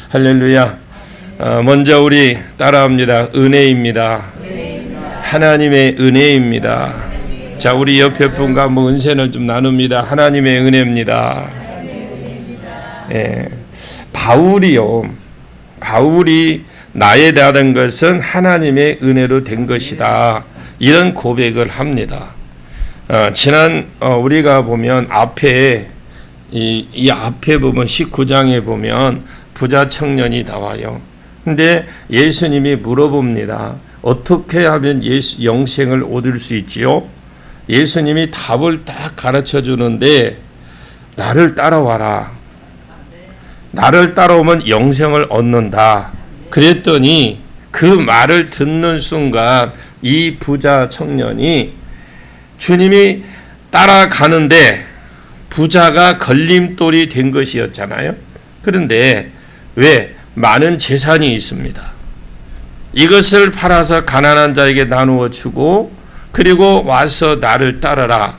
할렐루야. 먼저 우리 따라합니다. 은혜입니다. 하나님의 은혜입니다. 자, 우리 옆에 분과 한번 은혜를 좀 나눕니다. 하나님의 은혜입니다. 예, 바울이 나에 대한 것은 하나님의 은혜로 된 것이다. 이런 고백을 합니다. 우리가 보면 앞에 이 앞에 보면 19장에 보면 부자 청년이 나와요. 근데 예수님이 물어봅니다. 어떻게 하면 영생을 얻을 수 있지요? 예수님이 답을 딱 가르쳐 주는데 나를 따라와라. 나를 따라오면 영생을 얻는다. 그랬더니 그 말을 듣는 순간 이 부자 청년이 주님이 따라가는데 부자가 걸림돌이 된 것이었잖아요. 그런데 왜? 많은 재산이 있습니다. 이것을 팔아서 가난한 자에게 나누어 주고 그리고 와서 나를 따르라.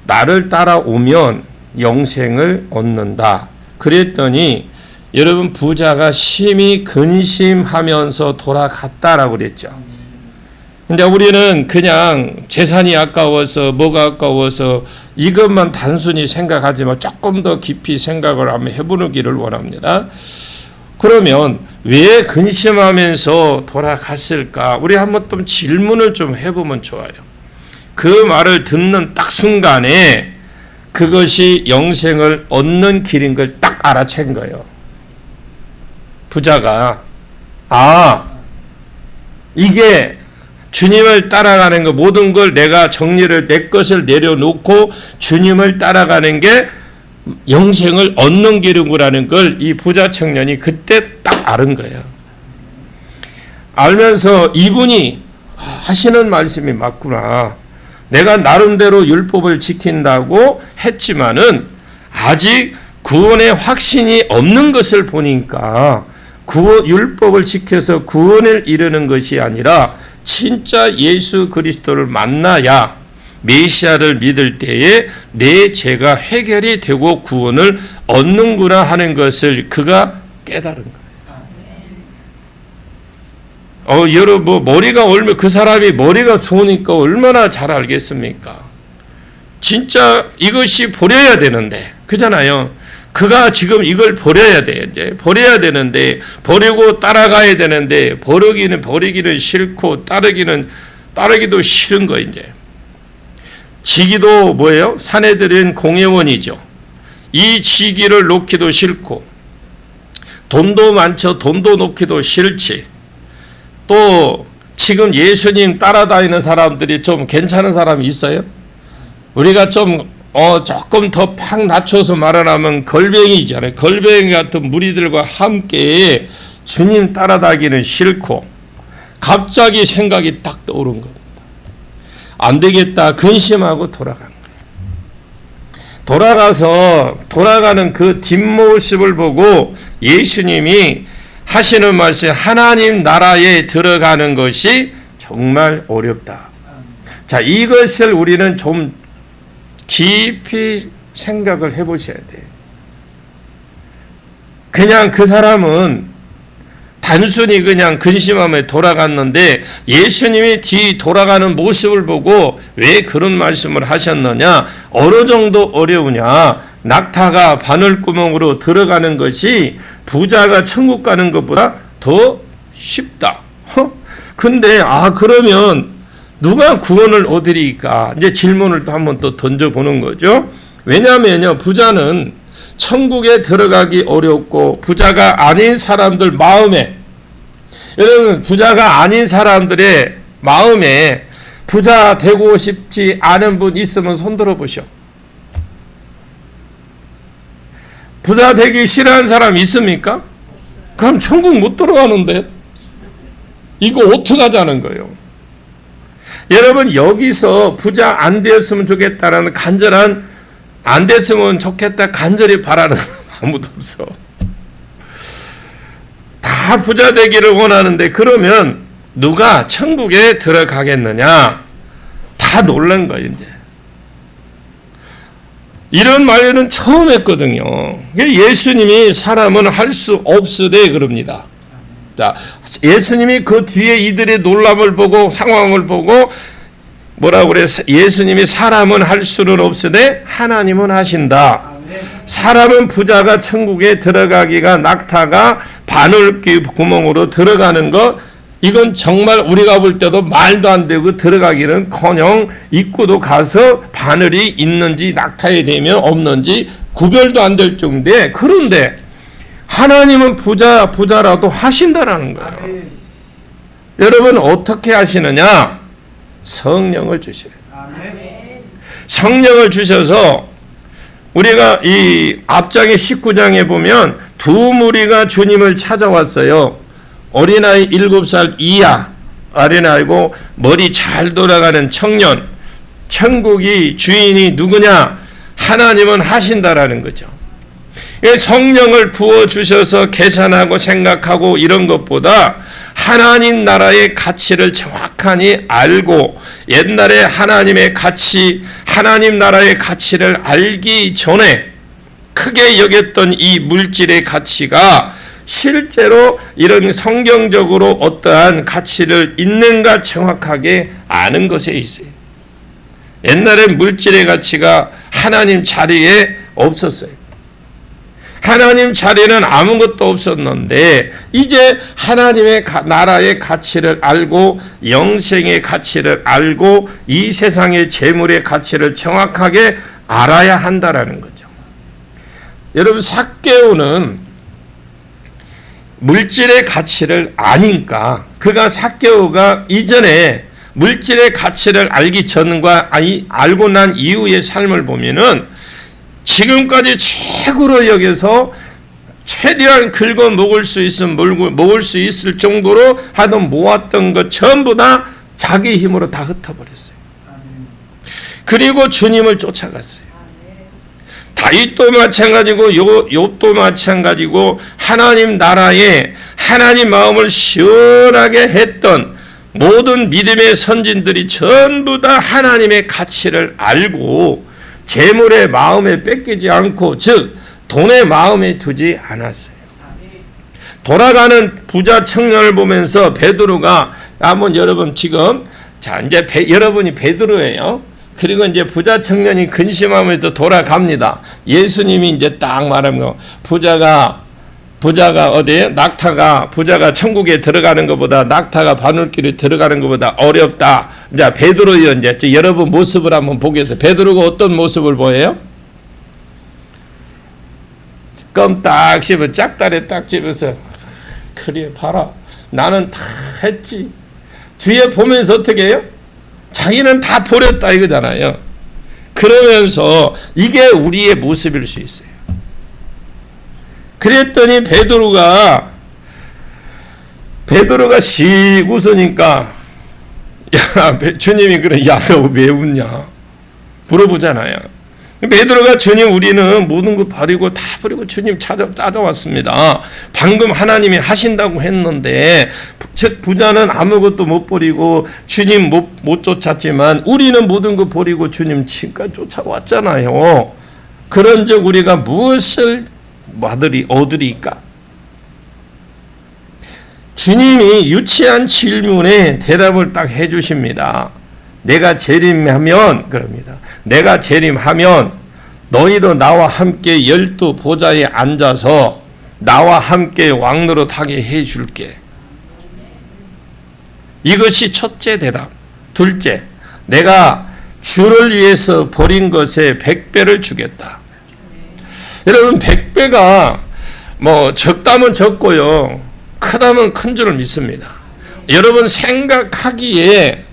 나를 따라오면 영생을 얻는다. 그랬더니 여러분 부자가 심히 근심하면서 돌아갔다라고 그랬죠. 근데 우리는 그냥 재산이 아까워서 뭐가 아까워서 이것만 단순히 생각하지 마. 조금 더 깊이 생각을 한번 해보기를 원합니다. 그러면 왜 근심하면서 돌아갔을까? 우리 한번 좀 질문을 좀 해보면 좋아요. 그 말을 듣는 딱 순간에 그것이 영생을 얻는 길인 걸 딱 알아챈 거예요. 부자가 이게 주님을 따라가는 거 모든 걸 내가 정리를 내 것을 내려놓고 주님을 따라가는 게 영생을 얻는 길이라는 걸 이 부자 청년이 그때 딱 알은 거예요. 알면서 이분이 하시는 말씀이 맞구나. 내가 나름대로 율법을 지킨다고 했지만은 아직 구원의 확신이 없는 것을 보니까 율법을 지켜서 구원을 이루는 것이 아니라 진짜 예수 그리스도를 만나야 메시아를 믿을 때에 내 죄가 해결이 되고 구원을 얻는구나 하는 것을 그가 깨달은 거예요. 여러분 그 사람이 머리가 좋으니까 얼마나 잘 알겠습니까? 진짜 이것이 버려야 되는데 그잖아요. 그가 지금 이걸 버려야 돼. 이제 버려야 되는데 버리고 따라가야 되는데 버리기는 싫고 따르기도 싫은 거 이제. 지기도 뭐예요? 사내들은 공회원이죠. 이 지기를 놓기도 싫고 돈도 많죠. 돈도 놓기도 싫지. 또 지금 예수님 따라다니는 사람들이 좀 괜찮은 사람이 있어요? 우리가 좀 조금 더 팍 낮춰서 말하면 걸뱅이잖아요. 걸뱅이 같은 무리들과 함께 주님 따라다니기는 싫고 갑자기 생각이 딱 떠오른 겁니다. 안 되겠다 근심하고 돌아간 거예요. 돌아가는 그 뒷모습을 보고 예수님이 하시는 말씀, 하나님 나라에 들어가는 것이 정말 어렵다. 자, 이것을 우리는 좀 깊이 생각을 해보셔야 돼요. 그냥 그 사람은 단순히 그냥 근심하며 돌아갔는데 예수님이 뒤 돌아가는 모습을 보고 왜 그런 말씀을 하셨느냐? 어느 정도 어려우냐? 낙타가 바늘구멍으로 들어가는 것이 부자가 천국 가는 것보다 더 쉽다. 근데 그러면 누가 구원을 얻으리까? 이제 질문을 또 한번 또 던져보는 거죠. 왜냐하면요, 부자는 천국에 들어가기 어렵고 부자가 아닌 사람들 마음에, 여러분 부자가 아닌 사람들의 마음에 부자 되고 싶지 않은 분 있으면 손 들어보셔. 부자 되기 싫어하는 사람 있습니까? 그럼 천국 못 들어가는데 이거 어떡하자는 거예요. 여러분 여기서 부자 안 되었으면 좋겠다라는 안 됐으면 좋겠다 간절히 바라는 아무도 없어. 다 부자 되기를 원하는데 그러면 누가 천국에 들어가겠느냐? 다 놀란 거예요. 이제 이런 말은 처음 했거든요. 예수님이 사람은 할 수 없으되 그럽니다. 자, 예수님이 그 뒤에 이들의 놀람을 보고 상황을 보고 뭐라고 그래? 예수님이 사람은 할 수는 없으되 하나님은 하신다. 사람은 부자가 천국에 들어가기가 낙타가 바늘귀 구멍으로 들어가는 것, 이건 정말 우리가 볼 때도 말도 안 되고 들어가기는커녕 입구도 가서 바늘이 있는지 낙타에 되면 없는지 구별도 안 될 정도인데, 그런데 하나님은 부자라도 하신다라는 거예요. 아멘. 여러분 어떻게 하시느냐? 성령을 주시래요. 성령을 주셔서 우리가 이 앞장의 19장에 보면 두 무리가 주님을 찾아왔어요. 어린아이 7살 이하 어린아이고 머리 잘 돌아가는 청년. 천국이 주인이 누구냐? 하나님은 하신다라는 거죠. 성령을 부어주셔서 계산하고 생각하고 이런 것보다 하나님 나라의 가치를 정확하니 알고, 옛날에 하나님의 가치, 하나님 나라의 가치를 알기 전에 크게 여겼던 이 물질의 가치가 실제로 이런 성경적으로 어떠한 가치를 있는가 정확하게 아는 것에 있어요. 옛날에 물질의 가치가 하나님 자리에 없었어요. 하나님 자리는 아무것도 없었는데 이제 하나님의 나라의 가치를 알고 영생의 가치를 알고 이 세상의 재물의 가치를 정확하게 알아야 한다라는 거죠. 여러분, 삭개오는 물질의 가치를 아니까, 그가 삭개오가 이전에 물질의 가치를 알기 전과 알고 난 이후의 삶을 보면은 지금까지 최고로 여겨서 최대한 긁어 먹을 수 있으면 먹을 수 있을 정도로 하던 모았던 것 전부 다 자기 힘으로 다 흩어버렸어요. 그리고 주님을 쫓아갔어요. 다윗도 마찬가지고 욥도 마찬가지고 하나님 나라에 하나님 마음을 시원하게 했던 모든 믿음의 선진들이 전부 다 하나님의 가치를 알고 재물의 마음에 뺏기지 않고, 즉 돈의 마음에 두지 않았어요. 돌아가는 부자 청년을 보면서 베드로가, 한번 여러분 지금 자 이제 여러분이 베드로예요. 그리고 이제 부자 청년이 근심하면서 돌아갑니다. 예수님이 이제 딱 말하면 부자가 어디에 낙타가 부자가 천국에 들어가는 것보다 낙타가 바늘길에 들어가는 것보다 어렵다. 이제 베드로요, 이제 여러분 모습을 한번 보겠어요. 베드로가 어떤 모습을 보여요? 껌 딱 씹어 짝다리 딱 집어서 그래 봐라, 나는 다 했지. 뒤에 보면서 어떻게 해요? 자기는 다 버렸다 이거잖아요. 그러면서 이게 우리의 모습일 수 있어요. 그랬더니 베드로가 씩 웃으니까, 야, 주님이 그래, 야, 너 왜 웃냐? 물어보잖아요. 베드로가 주님, 우리는 모든 것 버리고 다 버리고 주님 찾아왔습니다. 방금 하나님이 하신다고 했는데, 즉 부자는 아무것도 못 버리고 주님 못 쫓았지만 우리는 모든 것 버리고 주님 지금까지 쫓아왔잖아요. 그런즉 우리가 무엇을 얻으리까? 주님이 유치한 질문에 대답을 딱 해주십니다. 내가 재림하면, 그럽니다. 내가 재림하면 너희도 나와 함께 12 보좌에 앉아서 나와 함께 왕노릇하게 해줄게. 이것이 첫째 대답. 둘째, 내가 주를 위해서 버린 것에 100배를 주겠다. 여러분, 100배가 뭐 적다면 적고요, 크다면 큰 줄을 믿습니다. 여러분 생각하기에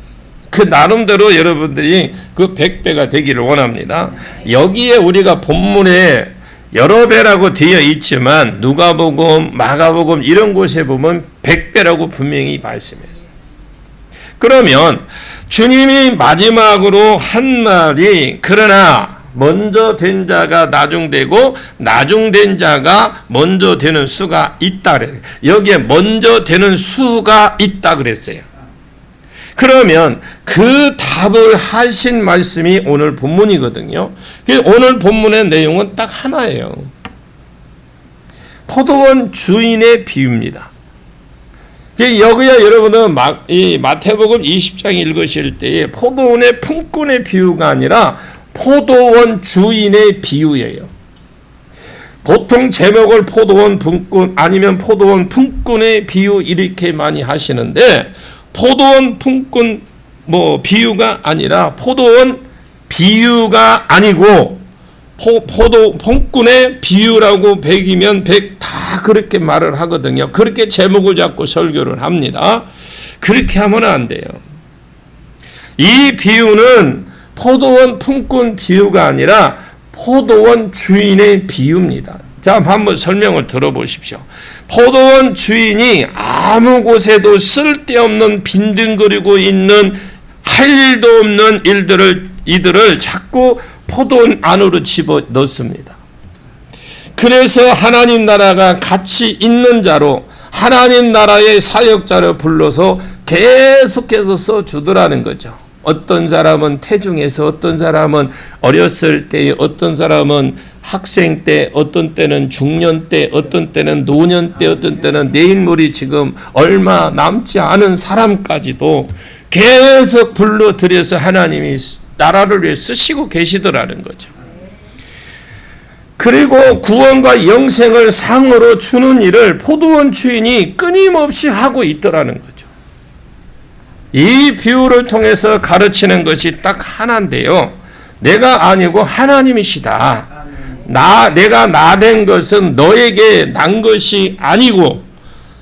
그 나름대로 여러분들이 그 100배가 되기를 원합니다. 여기에 우리가 본문에 여러 배라고 되어 있지만 누가복음, 마가복음 이런 곳에 보면 100배라고 분명히 말씀했어요. 그러면 주님이 마지막으로 한 말이, 그러나 먼저 된 자가 나중되고 나중된 자가 먼저 되는 수가 있다 그래요. 여기에 먼저 되는 수가 있다 그랬어요. 그러면 그 답을 하신 말씀이 오늘 본문이거든요. 오늘 본문의 내용은 딱 하나예요. 포도원 주인의 비유입니다. 여기야 여러분은 이 마태복음 20장 읽으실 때에 포도원의 품꾼의 비유가 아니라 포도원 주인의 비유예요. 보통 제목을 포도원 품꾼 아니면 포도원 품꾼의 비유 이렇게 많이 하시는데 포도원 품꾼 비유가 아니라 포도원 비유가 아니고 포도 품꾼의 비유라고 100이면 100 다 그렇게 말을 하거든요. 그렇게 제목을 잡고 설교를 합니다. 그렇게 하면 안 돼요. 이 비유는 포도원 품꾼 비유가 아니라 포도원 주인의 비유입니다. 자, 한번 설명을 들어보십시오. 포도원 주인이 아무 곳에도 쓸데없는 빈둥거리고 있는 할 일도 없는 이들을 자꾸 포도원 안으로 집어 넣습니다. 그래서 하나님 나라가 같이 있는 자로 하나님 나라의 사역자를 불러서 계속해서 써주더라는 거죠. 어떤 사람은 태중에서, 어떤 사람은 어렸을 때, 어떤 사람은 학생 때, 어떤 때는 중년 때, 어떤 때는 노년 때, 어떤 때는 내일모레 지금 얼마 남지 않은 사람까지도 계속 불러들여서 하나님이 나라를 위해 쓰시고 계시더라는 거죠. 그리고 구원과 영생을 상으로 주는 일을 포도원 주인이 끊임없이 하고 있더라는 거죠. 이 비유를 통해서 가르치는 것이 딱 하나인데요. 내가 아니고 하나님이시다. 내가 나된 것은 너에게 난 것이 아니고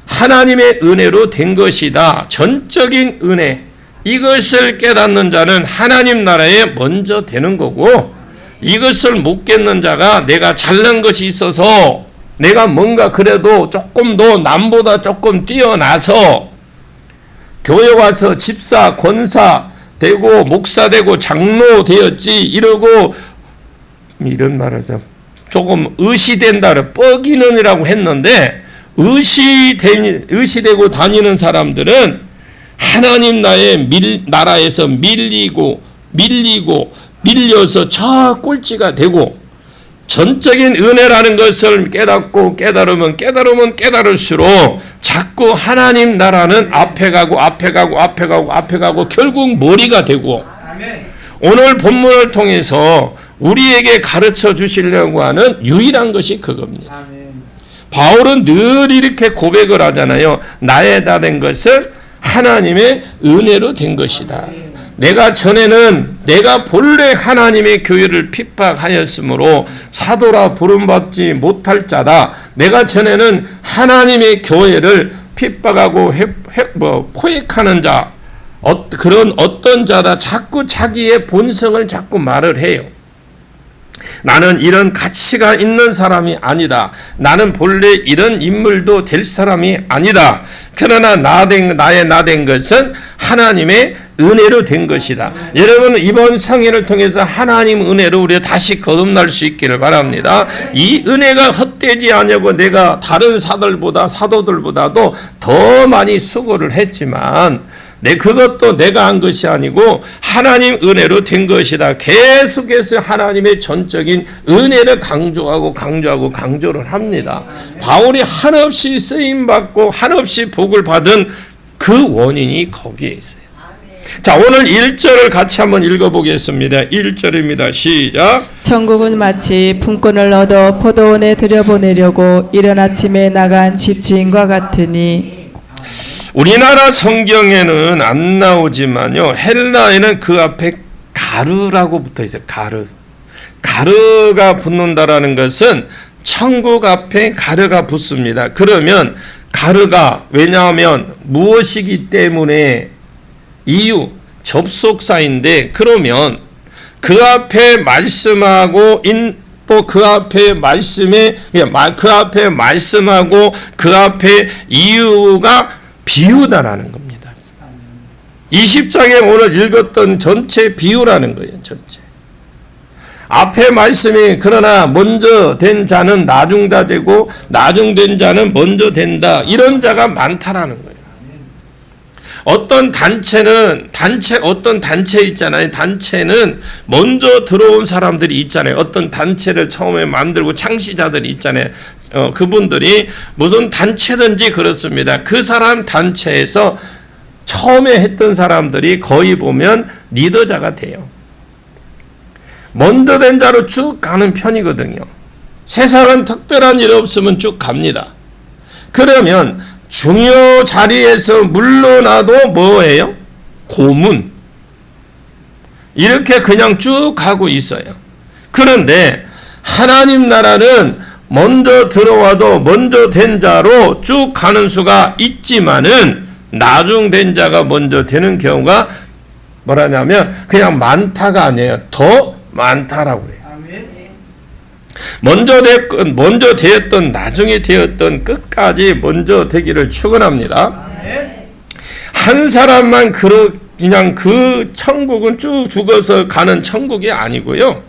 하나님의 은혜로 된 것이다. 전적인 은혜. 이것을 깨닫는 자는 하나님 나라에 먼저 되는 거고, 이것을 못 깨닫는 자가 내가 잘난 것이 있어서 내가 뭔가 그래도 조금 더 남보다 조금 뛰어나서 교회 와서 집사, 권사 되고 목사 되고 장로 되었지 이러고 이런 말에서 조금 의시된다를 뻐기는이라고 했는데 의시되고 다니는 사람들은 하나님 나라에서 밀려서 저 꼴찌가 되고 전적인 은혜라는 것을 깨달으면 깨달을수록 자꾸 하나님 나라는 앞에 가고 결국 머리가 되고 오늘 본문을 통해서 우리에게 가르쳐 주시려고 하는 유일한 것이 그겁니다. 바울은 늘 이렇게 고백을 하잖아요. 나의 다 된 것은 하나님의 은혜로 된 것이다. 내가 전에는 내가 본래 하나님의 교회를 핍박하였으므로 사도라 부름받지 못할 자다. 내가 전에는 하나님의 교회를 핍박하고 포획하는 자, 그런 어떤 자다. 자꾸 자기의 본성을 자꾸 말을 해요. 나는 이런 가치가 있는 사람이 아니다. 나는 본래 이런 인물도 될 사람이 아니다. 그러나 나의 나된 것은 하나님의 은혜로 된 것이다. 여러분, 이번 성인을 통해서 하나님 은혜로 우리가 다시 거듭날 수 있기를 바랍니다. 이 은혜가 헛되지 않냐고 내가 다른 사도들보다도 더 많이 수고를 했지만 그것도 내가 한 것이 아니고 하나님 은혜로 된 것이다. 계속해서 하나님의 전적인 은혜를 강조를 합니다. 바울이 한없이 쓰임받고 한없이 복을 받은 그 원인이 거기에 있어요. 자, 오늘 1절을 같이 한번 읽어보겠습니다. 1절입니다. 시작. 천국은 마치 품꾼을 얻어 포도원에 들여보내려고 이른 아침에 나간 집주인과 같으니. 우리나라 성경에는 안 나오지만요, 헬라에는 그 앞에 가르라고 붙어 있어요. 가르가 붙는다라는 것은 천국 앞에 가르가 붙습니다. 그러면 가르가 왜냐하면 무엇이기 때문에 이유, 접속사인데, 그러면 그 앞에 말씀하고 또 그 앞에 말씀하고 그 앞에 이유가 비유다라는 겁니다. 20장에 오늘 읽었던 전체 비유라는 거예요. 전체. 앞에 말씀이 그러나 먼저 된 자는 나중다 되고 나중된 자는 먼저 된다. 이런 자가 많다라는 거예요. 어떤 단체 있잖아요. 단체는 먼저 들어온 사람들이 있잖아요. 어떤 단체를 처음에 만들고 창시자들이 있잖아요. 그분들이 무슨 단체든지 그렇습니다. 그 사람 단체에서 처음에 했던 사람들이 거의 보면 리더자가 돼요. 먼저 된 자로 쭉 가는 편이거든요. 세상은 특별한 일 없으면 쭉 갑니다. 그러면 중요 자리에서 물러나도 뭐예요? 고문. 이렇게 그냥 쭉 가고 있어요. 그런데 하나님 나라는 먼저 들어와도 먼저 된 자로 쭉 가는 수가 있지만은 나중된 자가 먼저 되는 경우가 뭐라냐면 그냥 많다가 아니에요. 더 많다라고 그래요. 먼저 되었던 나중에 되었던 끝까지 먼저 되기를 축원합니다. 한 사람만 그냥 그 천국은 쭉 죽어서 가는 천국이 아니고요.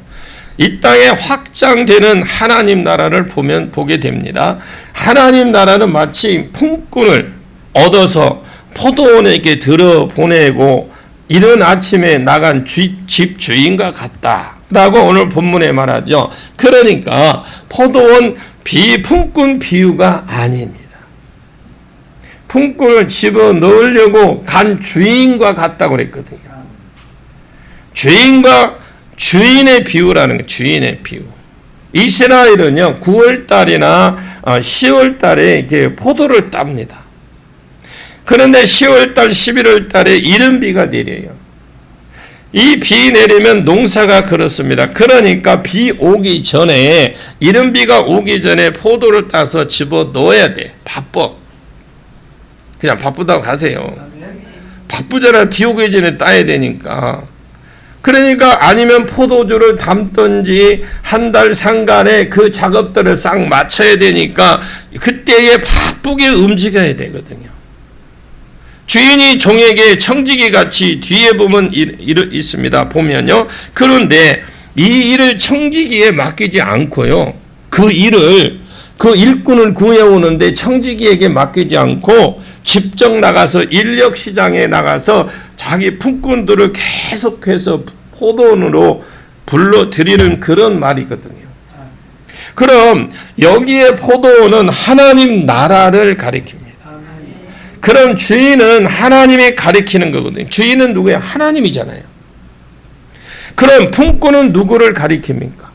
이 땅에 확장되는 하나님 나라를 보게 됩니다. 하나님 나라는 마치 품꾼을 얻어서 포도원에게 들어보내고 이른 아침에 나간 집 주인과 같다라고 오늘 본문에 말하죠. 그러니까 포도원 품꾼 비유가 아닙니다. 품꾼을 집어넣으려고 간 주인과 같다고 그랬거든요. 주인의 비유라는 거예요. 주인의 비유. 이스라엘은요 9월달이나 10월달에 이렇게 포도를 땁니다. 그런데 10월달, 11월달에 이른 비가 내려요. 이 비 내리면 농사가 그렇습니다. 그러니까 비 오기 전에 이른 비가 오기 전에 포도를 따서 집어 넣어야 돼. 바빠. 그냥 바쁘다고 가세요. 바쁘잖아요. 비 오기 전에 따야 되니까. 그러니까 아니면 포도주를 담든지 한 달 상간에 그 작업들을 싹 마쳐야 되니까 그때에 바쁘게 움직여야 되거든요. 주인이 종에게 청지기 같이 뒤에 보면 있습니다. 보면요. 그런데 이 일을 청지기에 맡기지 않고요. 그 일꾼을 구해오는데 청지기에게 맡기지 않고 직접 나가서 인력 시장에 나가서 자기 품꾼들을 계속해서 포도원으로 불러들이는 그런 말이거든요. 그럼 여기에 포도원은 하나님 나라를 가리킵니다. 그럼 주인은 하나님이 가리키는 거거든요. 주인은 누구예요? 하나님이잖아요. 그럼 품꾼은 누구를 가리킵니까?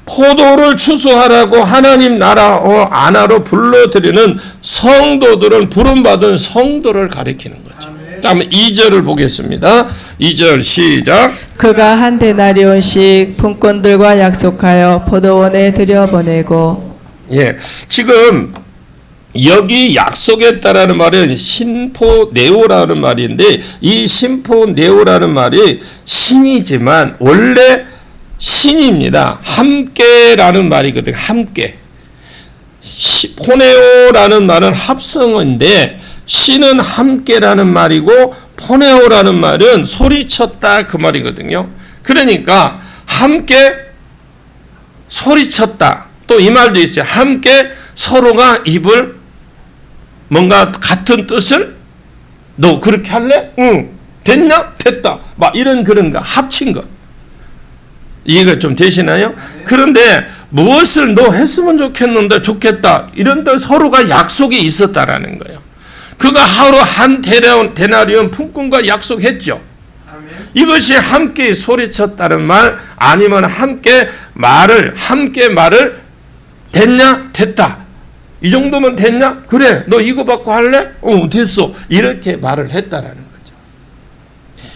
포도를 추수하라고 하나님 나라 안하로 불러들이는 성도들은 부름받은 성도를 가리키는 거죠. 다음에 2절을 보겠습니다. 2절 시작. 그가 한 데나리온씩 품꾼들과 약속하여 포도원에 들여보내고. 예, 지금 여기 약속했다라는 말은 신포네오라는 말인데 이 신포네오라는 말이 신이지만 원래 신입니다. 함께라는 말이거든요. 함께. 포네오라는 말은 합성어인데 신은 함께라는 말이고 포네오라는 말은 소리쳤다 그 말이거든요. 그러니까 함께 소리쳤다. 또 이 말도 있어요. 함께 서로가 입을 뭔가 같은 뜻을 너 그렇게 할래? 응. 됐냐? 됐다. 막 이런 그런 거 합친 것. 이해가 좀 되시나요? 그런데 무엇을 너 했으면 좋겠다. 이런 데 서로가 약속이 있었다라는 거예요. 그가 하루 한 데나리온 품꾼과 약속했죠. 이것이 함께 소리쳤다는 말 아니면 함께 말을 됐냐? 됐다. 이 정도면 됐냐? 그래. 너 이거 받고 할래? 됐어. 이렇게 말을 했다라는 거죠.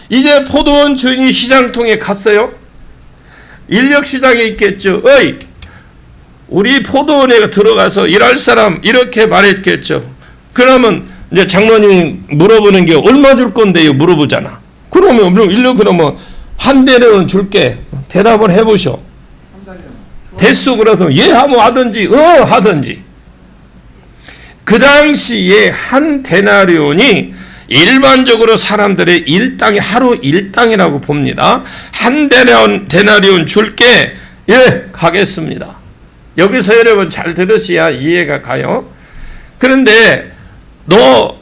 이제 포도원 주인이 시장통에 갔어요. 인력 시장에 있겠죠. 어이, 우리 포도원에 들어가서 일할 사람 이렇게 말했겠죠. 그러면 이제 장로님이 물어보는 게 얼마 줄 건데요? 물어보잖아. 그러면 한 대는 줄게. 대답을 해보셔. 됐어. 그래서 예 하면 하든지 하든지. 그 당시에 한 데나리온이 일반적으로 사람들의 하루 일당이라고 봅니다. 한 데나리온 줄게. 예, 가겠습니다. 여기서 여러분 잘 들으셔야 이해가 가요. 그런데 너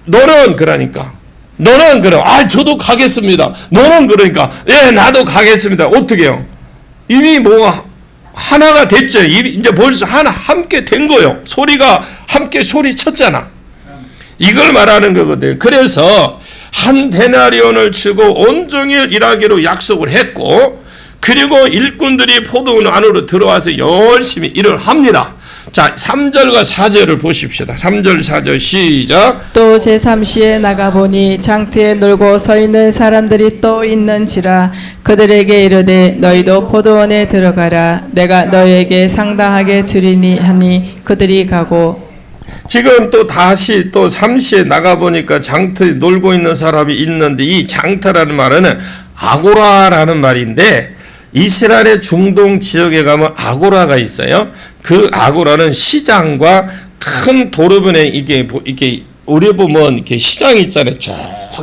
너는 그러니까 너는 그래. 저도 가겠습니다. 너는 그러니까 예, 나도 가겠습니다. 어떻게 해요? 이미 뭐 하나가 됐죠. 이제 벌써 하나 함께 된 거예요. 소리가 함께 소리쳤잖아. 이걸 말하는 거거든요. 그래서 한 데나리온을 치고 온종일 일하기로 약속을 했고, 그리고 일꾼들이 포도원 안으로 들어와서 열심히 일을 합니다. 자, 3절과 4절을 보십시다. 3절 4절 시작. 또 제3시에 나가보니 장터에 놀고 서 있는 사람들이 또 있는지라. 그들에게 이르되 너희도 포도원에 들어가라. 내가 너희에게 상당하게 주리니 하니 그들이 가고. 지금 또 다시 또 3시에 나가보니까 장터에 놀고 있는 사람이 있는데, 이 장터라는 말은 아고라라는 말인데, 이스라엘의 중동 지역에 가면 아고라가 있어요. 그 아고라는 시장과 큰 도로변에 이게 우리 보면 이렇게 시장 있잖아요. 쭉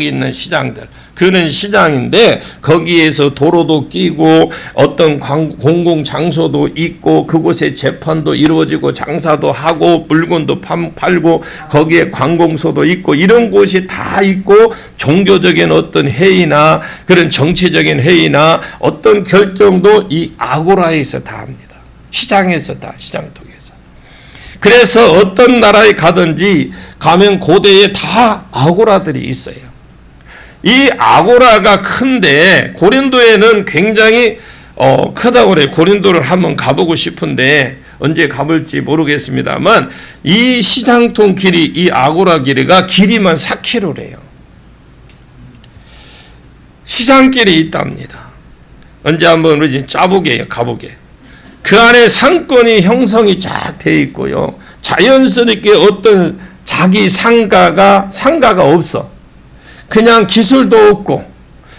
있는 시장들. 그런 시장인데 거기에서 도로도 끼고 어떤 공공 장소도 있고 그곳에 재판도 이루어지고 장사도 하고 물건도 팔고 거기에 관공서도 있고 이런 곳이 다 있고 종교적인 어떤 회의나 그런 정치적인 회의나 어떤 결정도 이 아고라에서 다 합니다. 시장에서 다 시장통에서. 그래서 어떤 나라에 가든지 가면 고대에 다 아고라들이 있어요. 이 아고라가 큰데 고린도에는 굉장히 크다고 그래요. 고린도를 한번 가보고 싶은데 언제 가볼지 모르겠습니다만 이 시장통 길이, 이 아고라 길이가 길이만 4km래요. 시장길이 있답니다. 언제 한번 우리 짜보게 가보게. 그 안에 상권이 형성이 쫙 돼 있고요. 자연스럽게 어떤 자기 상가가 없어. 그냥 기술도 없고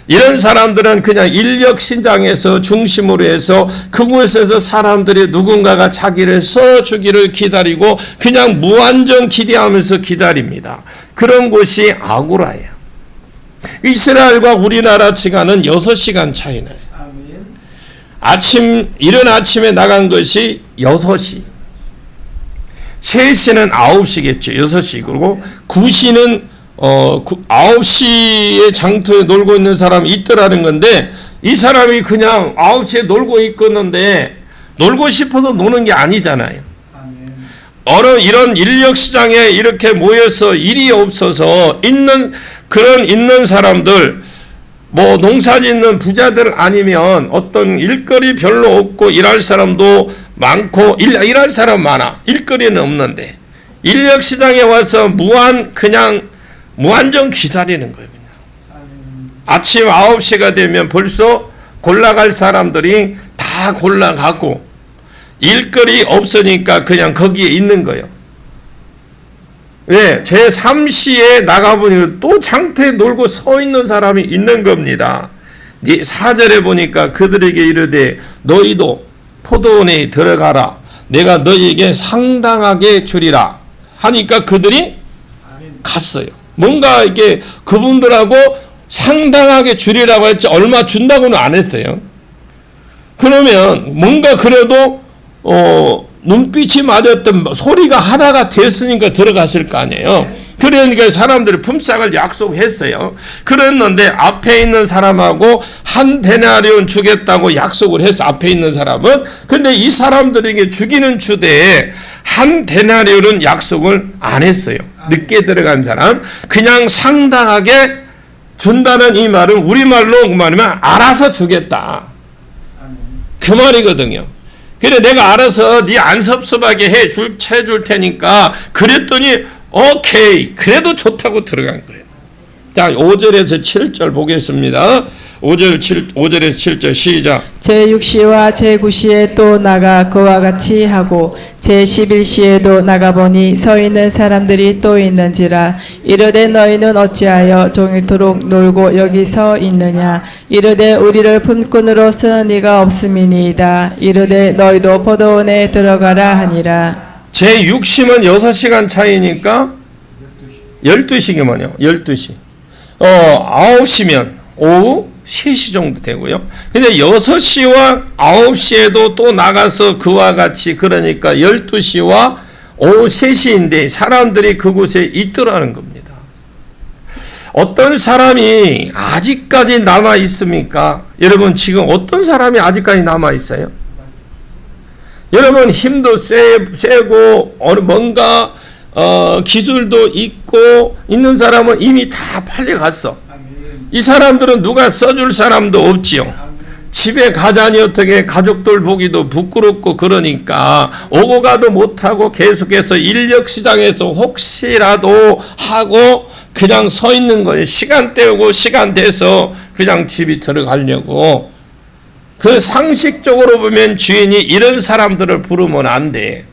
이런 사람들은 그냥 인력 시장에서 중심으로 해서 그곳에서 사람들이 누군가가 자기를 써주기를 기다리고 그냥 무한정 기대하면서 기다립니다. 그런 곳이 아고라예요. 이스라엘과 우리나라 시간은 6시간 차이 나요. 이른 아침에 나간 것이 6시. 3시는 9시겠죠. 6시. 그리고 9시는 9시에 장터에 놀고 있는 사람이 있더라는 건데, 이 사람이 그냥 9시에 놀고 있겠는데 놀고 싶어서 노는 게 아니잖아요. 이런 인력 시장에 이렇게 모여서 일이 없어서 있는 사람들, 뭐 농사 짓는 부자들 아니면 어떤 일거리 별로 없고 일할 사람도 많고 일할 사람 많아. 일거리는 없는데 인력 시장에 와서 무한정 기다리는 거예요. 그냥. 아침 9시가 되면 벌써 골라갈 사람들이 다 골라가고 일거리 없으니까 그냥 거기에 있는 거예요. 왜? 제3시에 나가보니 또 장터에 놀고 서 있는 사람이 있는 겁니다. 4절에 보니까 그들에게 이르되 너희도 포도원에 들어가라. 내가 너희에게 상당하게 주리라. 하니까 그들이 갔어요. 뭔가 이렇게 그분들하고 상당하게 주리라고 했지 얼마 준다고는 안 했어요. 그러면 뭔가 그래도 눈빛이 맞았던 소리가 하나가 됐으니까 들어갔을 거 아니에요. 그러니까 사람들이 품삯을 약속했어요. 그랬는데 앞에 있는 사람하고 한 데나리온 주겠다고 약속을 해서 앞에 있는 사람은, 근데 이 사람들에게 주기는 주되 한 데나리온은 약속을 안 했어요. 늦게 들어간 사람 그냥 상당하게 준다는 이 말은 우리말로 그 말이면 알아서 주겠다 그 말이거든요. 그래 내가 알아서 네 안 섭섭하게 해줄 테니까 그랬더니 오케이 그래도 좋다고 들어간 거예요. 자 5절에서 7절 보겠습니다. 5절에서 7절 시작. 제6시와 제9시에 또 나가 그와 같이 하고 제11시에도 나가보니 서 있는 사람들이 또 있는지라. 이르되 너희는 어찌하여 종일토록 놀고 여기 서 있느냐. 이르되 우리를 품꾼으로 쓰는 이가 없음이니이다. 이르되 너희도 포도원에 들어가라 하니라. 제6시면 6시간 차이니까 12시기만요. 12시 9시면 오후 3시 정도 되고요. 근데 6시와 9시에도 또 나가서 그와 같이, 그러니까 12시와 오후 3시인데 사람들이 그곳에 있더라는 겁니다. 어떤 사람이 아직까지 남아 있습니까? 여러분 지금 어떤 사람이 아직까지 남아 있어요? 여러분 힘도 세고 뭔가 기술도 있고 있는 사람은 이미 다 팔려갔어. 이 사람들은 누가 써줄 사람도 없지요. 집에 가자니 어떻게 가족들 보기도 부끄럽고 그러니까 오고 가도 못하고 계속해서 인력시장에서 혹시라도 하고 그냥 서 있는 거예요. 시간 때우고 시간 돼서 그냥 집이 들어가려고. 그 상식적으로 보면 주인이 이런 사람들을 부르면 안 돼.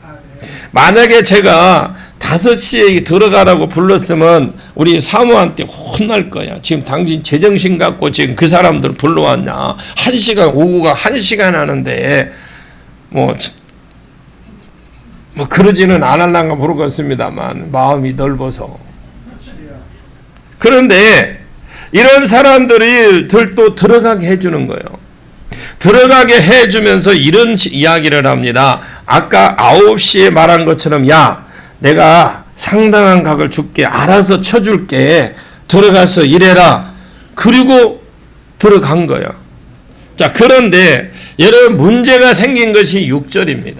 만약에 제가 5시에 들어가라고 불렀으면 우리 사모한테 혼날 거야. 지금 당신 제정신 갖고 지금 그 사람들 불러왔냐. 1시간 오고가 1시간 하는데 뭐 그러지는 않을란가 모르겠습니다만 마음이 넓어서. 그런데 이런 사람들이 또 들어가게 해주는 거예요. 들어가게 해주면서 이런 이야기를 합니다. 아까 9시에 말한 것처럼 야 내가 상당한 값을 줄게. 알아서 쳐줄게. 들어가서 일해라. 그리고 들어간 거야. 자, 그런데 여러분 문제가 생긴 것이 6절입니다.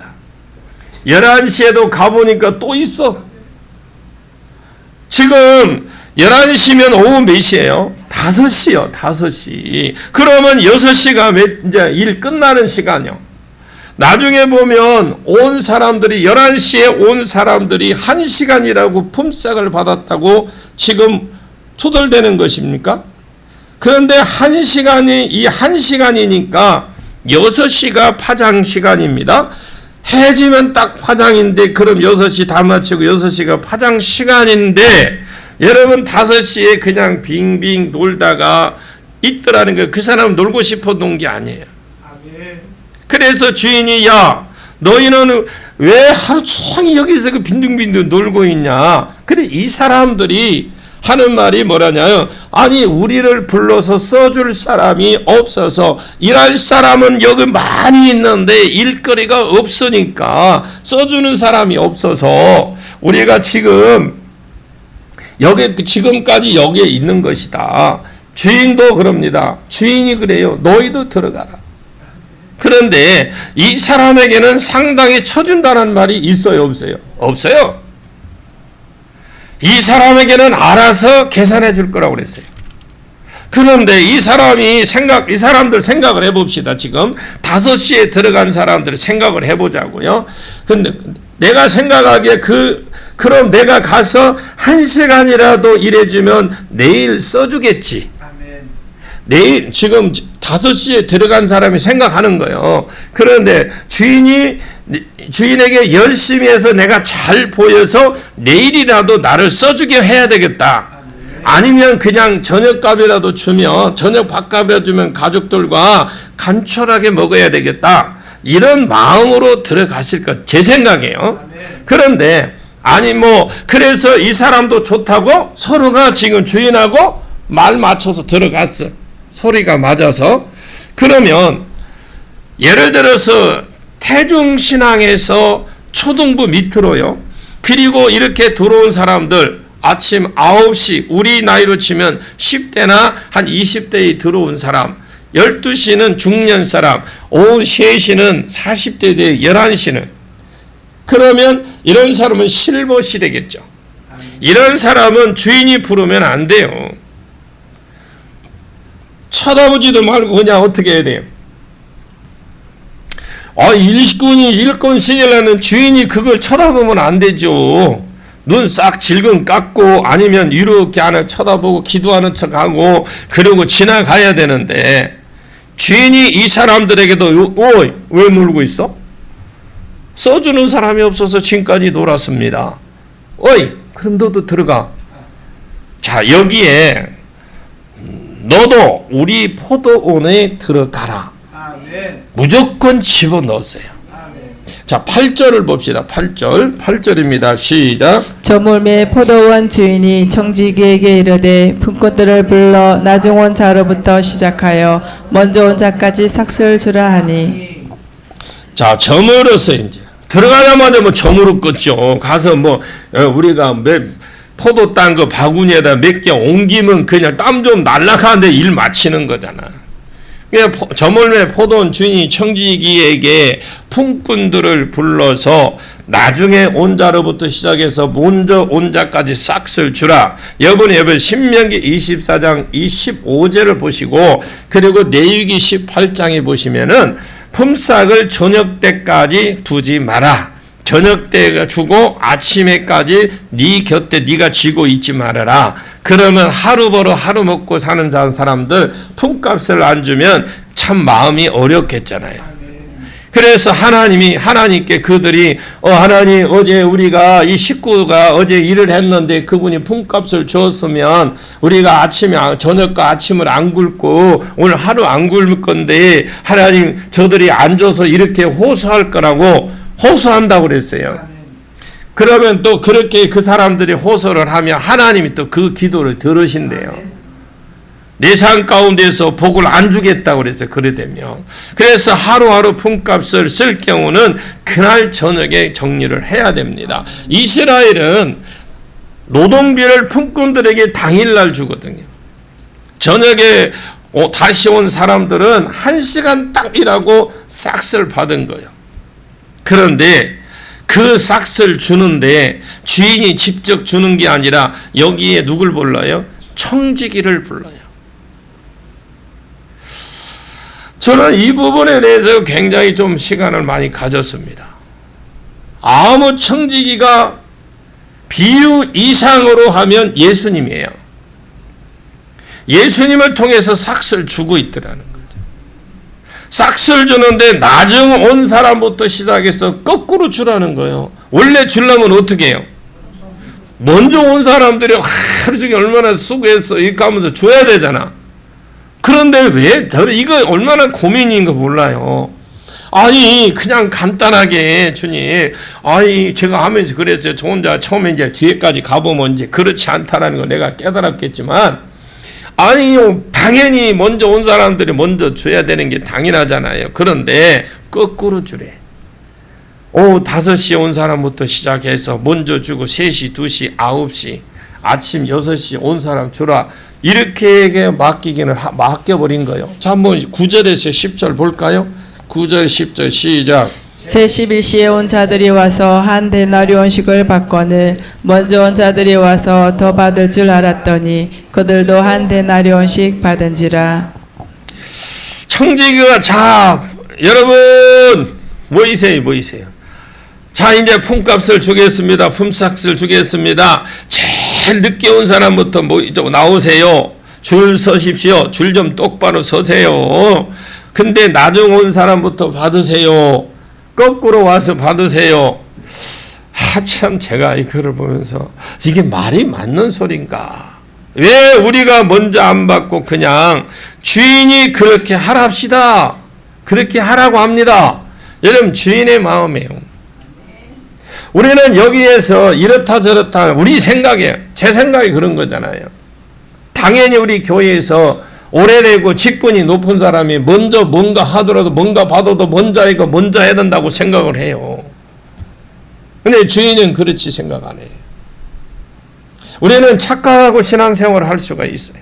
11시에도 가보니까 또 있어. 지금 11시면 오후 몇 시예요? 5시요. 5시. 그러면 6시가 이제 일 끝나는 시간이요. 나중에 보면 온 사람들이 11시에 온 사람들이 1시간이라고 품삯을 받았다고 지금 투덜대는 것입니까? 그런데 1시간이 이 1시간이니까 6시가 파장 시간입니다. 해지면 딱 파장인데 그럼 6시 다 마치고 6시가 파장 시간인데 여러분 5시에 그냥 빙빙 놀다가 있더라는 거예요. 그 사람 놀고 싶어 논 게 아니에요. 그래서 주인이 야 너희는 왜 하루 종일 여기서 그 빈둥빈둥 놀고 있냐. 그래 이 사람들이 하는 말이 뭐라냐요. 아니 우리를 불러서 써줄 사람이 없어서 일할 사람은 여기 많이 있는데 일거리가 없으니까 써주는 사람이 없어서 우리가 지금 지금까지 여기에 있는 것이다. 주인도 그럽니다. 주인이 그래요. 너희도 들어가라. 그런데 이 사람에게는 상당히 쳐준다는 말이 있어요, 없어요? 없어요. 이 사람에게는 알아서 계산해 줄 거라고 그랬어요. 그런데 이 사람들 생각을 해봅시다. 지금 5시에 들어간 사람들 생각을 해보자고요. 근데 내가 생각하기에 그럼 내가 가서 1시간이라도 일해주면 내일 써주겠지. 내일 지금 5시에 들어간 사람이 생각하는 거예요. 그런데 주인에게 열심히 해서 내가 잘 보여서 내일이라도 나를 써주게 해야 되겠다. 아니면 그냥 저녁값이라도 주면 저녁 밥값이라도 주면 가족들과 간촐하게 먹어야 되겠다. 이런 마음으로 들어가실 것 제 생각이에요. 그런데 그래서 이 사람도 좋다고 서로가 지금 주인하고 말 맞춰서 들어갔어. 소리가 맞아서. 그러면 예를 들어서 태중신앙에서 초등부 밑으로요. 그리고 이렇게 들어온 사람들 아침 9시 우리 나이로 치면 10대나 한 20대에 들어온 사람 12시는 중년 사람 오후 3시는 40대 11시는 그러면 이런 사람은 실버시 되겠죠. 이런 사람은 주인이 부르면 안 돼요. 쳐다보지도 말고 그냥 어떻게 해야 돼요? 일꾼이 일꾼 시키려는 주인이 그걸 쳐다보면 안 되죠. 눈 싹 질끈 깎고 아니면 이렇게 하나 쳐다보고 기도하는 척하고 그러고 지나가야 되는데 주인이 이 사람들에게도 왜 놀고 있어? 써주는 사람이 없어서 지금까지 놀았습니다. 그럼 너도 들어가. 자, 여기에 너도 우리 포도원에 들어가라. 아멘. 무조건 집어넣었어요. 아멘. 자, 8절을 봅시다. 8절입니다. 시작. 저물매 포도원 주인이 청지기에게 이르되 품꾼들을 불러 나중 온 자로부터 시작하여 먼저 온 자까지 삭슬 주라 하니. 자, 저물었어요. 이제 들어가자마자 저물었겠죠. 가서 우리가 포도 땅 그 바구니에다 몇 개 옮기면 그냥 땀 좀 날락하는데 일 마치는 거잖아. 저물매 포도원 주인이 청지기에게 품꾼들을 불러서 나중에 온 자로부터 시작해서 먼저 온 자까지 싹을 주라. 여러분 신명기 24장 25절을 보시고 그리고 내위기 18장에 보시면은 품삯을 저녁 때까지 두지 마라. 저녁 때가 주고 아침에까지 네 곁에 네가 쥐고 있지 말아라. 그러면 하루 벌어 하루 먹고 사는 사람들 품값을 안 주면 참 마음이 어렵겠잖아요. 그래서 하나님께 그들이 하나님 어제 우리가 이 식구가 어제 일을 했는데 그분이 품값을 주었으면 우리가 아침에 저녁과 아침을 안 굶고 오늘 하루 안 굶을 건데 하나님 저들이 안 줘서 이렇게 호소할 거라고 호소한다고 그랬어요. 그러면 또 그렇게 그 사람들이 호소를 하면 하나님이 또 그 기도를 들으신대요. 내 삶 가운데서 복을 안 주겠다고 그랬어요. 그래 되면. 그래서 하루하루 품값을 쓸 경우는 그날 저녁에 정리를 해야 됩니다. 이스라엘은 노동비를 품꾼들에게 당일날 주거든요. 저녁에 다시 온 사람들은 1시간 딱 일하고 싹스를 받은 거예요. 그런데 그 싹스를 주는데 주인이 직접 주는 게 아니라 여기에 누굴 불러요? 청지기를 불러요. 저는 이 부분에 대해서 굉장히 좀 시간을 많이 가졌습니다. 아무 청지기가 비유 이상으로 하면 예수님이에요. 예수님을 통해서 삭스를 주고 있더라는 거죠. 삭스를 주는데 나중 온 사람부터 시작해서 거꾸로 주라는 거예요. 원래 주려면 어떻게 해요? 먼저 온 사람들이 하루 종일 얼마나 수고했어 이렇게 하면서 줘야 되잖아. 그런데 왜 이거 얼마나 고민인 거 몰라요. 아니 그냥 간단하게 주님 제가 하면서 그랬어요. 저 혼자 처음에 이제 뒤에까지 가보면 이제 그렇지 않다라는 걸 내가 깨달았겠지만 당연히 먼저 온 사람들이 먼저 줘야 되는 게 당연하잖아요. 그런데 거꾸로 주래. 오후 5시에 온 사람부터 시작해서 먼저 주고 3시, 2시, 9시 아침 6시 온 사람 주라. 이렇게 맡겨버린 거예요. 자, 한번 9절에서 10절 볼까요? 9절, 10절 시작. 제11시에 온 자들이 와서 한 데나리온씩을 받거늘 먼저 온 자들이 와서 더 받을 줄 알았더니 그들도 한 데나리온씩 받은지라. 청지기가 자 여러분 모이세요. 자 이제 품값을 주겠습니다. 품삯을 주겠습니다. 제일 늦게 온 사람부터 나오세요. 줄 서십시오. 줄 좀 똑바로 서세요. 근데 나중 온 사람부터 받으세요. 거꾸로 와서 받으세요. 참 제가 이 글을 보면서 이게 말이 맞는 소린가? 왜 우리가 먼저 안 받고 그냥 주인이 그렇게 하랍시다. 그렇게 하라고 합니다. 여러분 주인의 마음이에요. 우리는 여기에서 이렇다 저렇다 우리 생각에 제 생각이 그런 거잖아요. 당연히 우리 교회에서 오래되고 직분이 높은 사람이 먼저 뭔가 하더라도 뭔가 받아도 먼저 해야 된다고 생각을 해요. 근데 주인은 그렇지 생각 안 해요. 우리는 착각하고 신앙생활을 할 수가 있어요.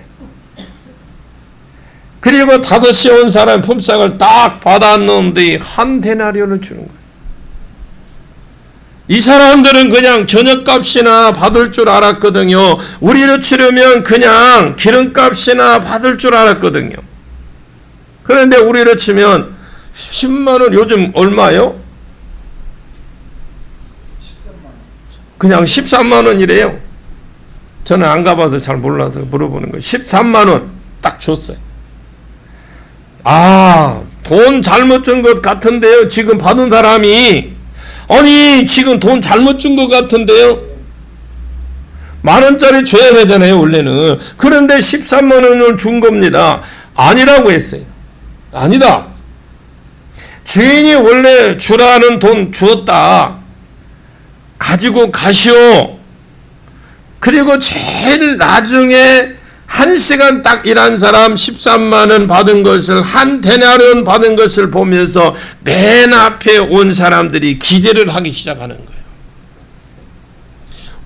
그리고 5시에 온 사람 품삯을 딱 받았는데 한 데나리온을 주는 거예요. 이 사람들은 그냥 저녁값이나 받을 줄 알았거든요. 우리로 치르면 그냥 기름값이나 받을 줄 알았거든요. 그런데 우리로 치면 10만 원 요즘 얼마요? 그냥 13만 원이래요. 저는 안 가봐서 잘 몰라서 물어보는 거예요. 13만 원 딱 줬어요. 돈 잘못 준 것 같은데요. 지금 받은 사람이 지금 돈 잘못 준 것 같은데요. 10,000원짜리 줘야 되잖아요 원래는. 그런데 13만 원을 준 겁니다. 아니라고 했어요. 아니다. 주인이 원래 주라는 돈 주었다. 가지고 가시오. 그리고 제일 나중에 1시간 딱 일한 사람 13만 원 받은 것을 한 데나리온 받은 것을 보면서 맨 앞에 온 사람들이 기대를 하기 시작하는 거예요.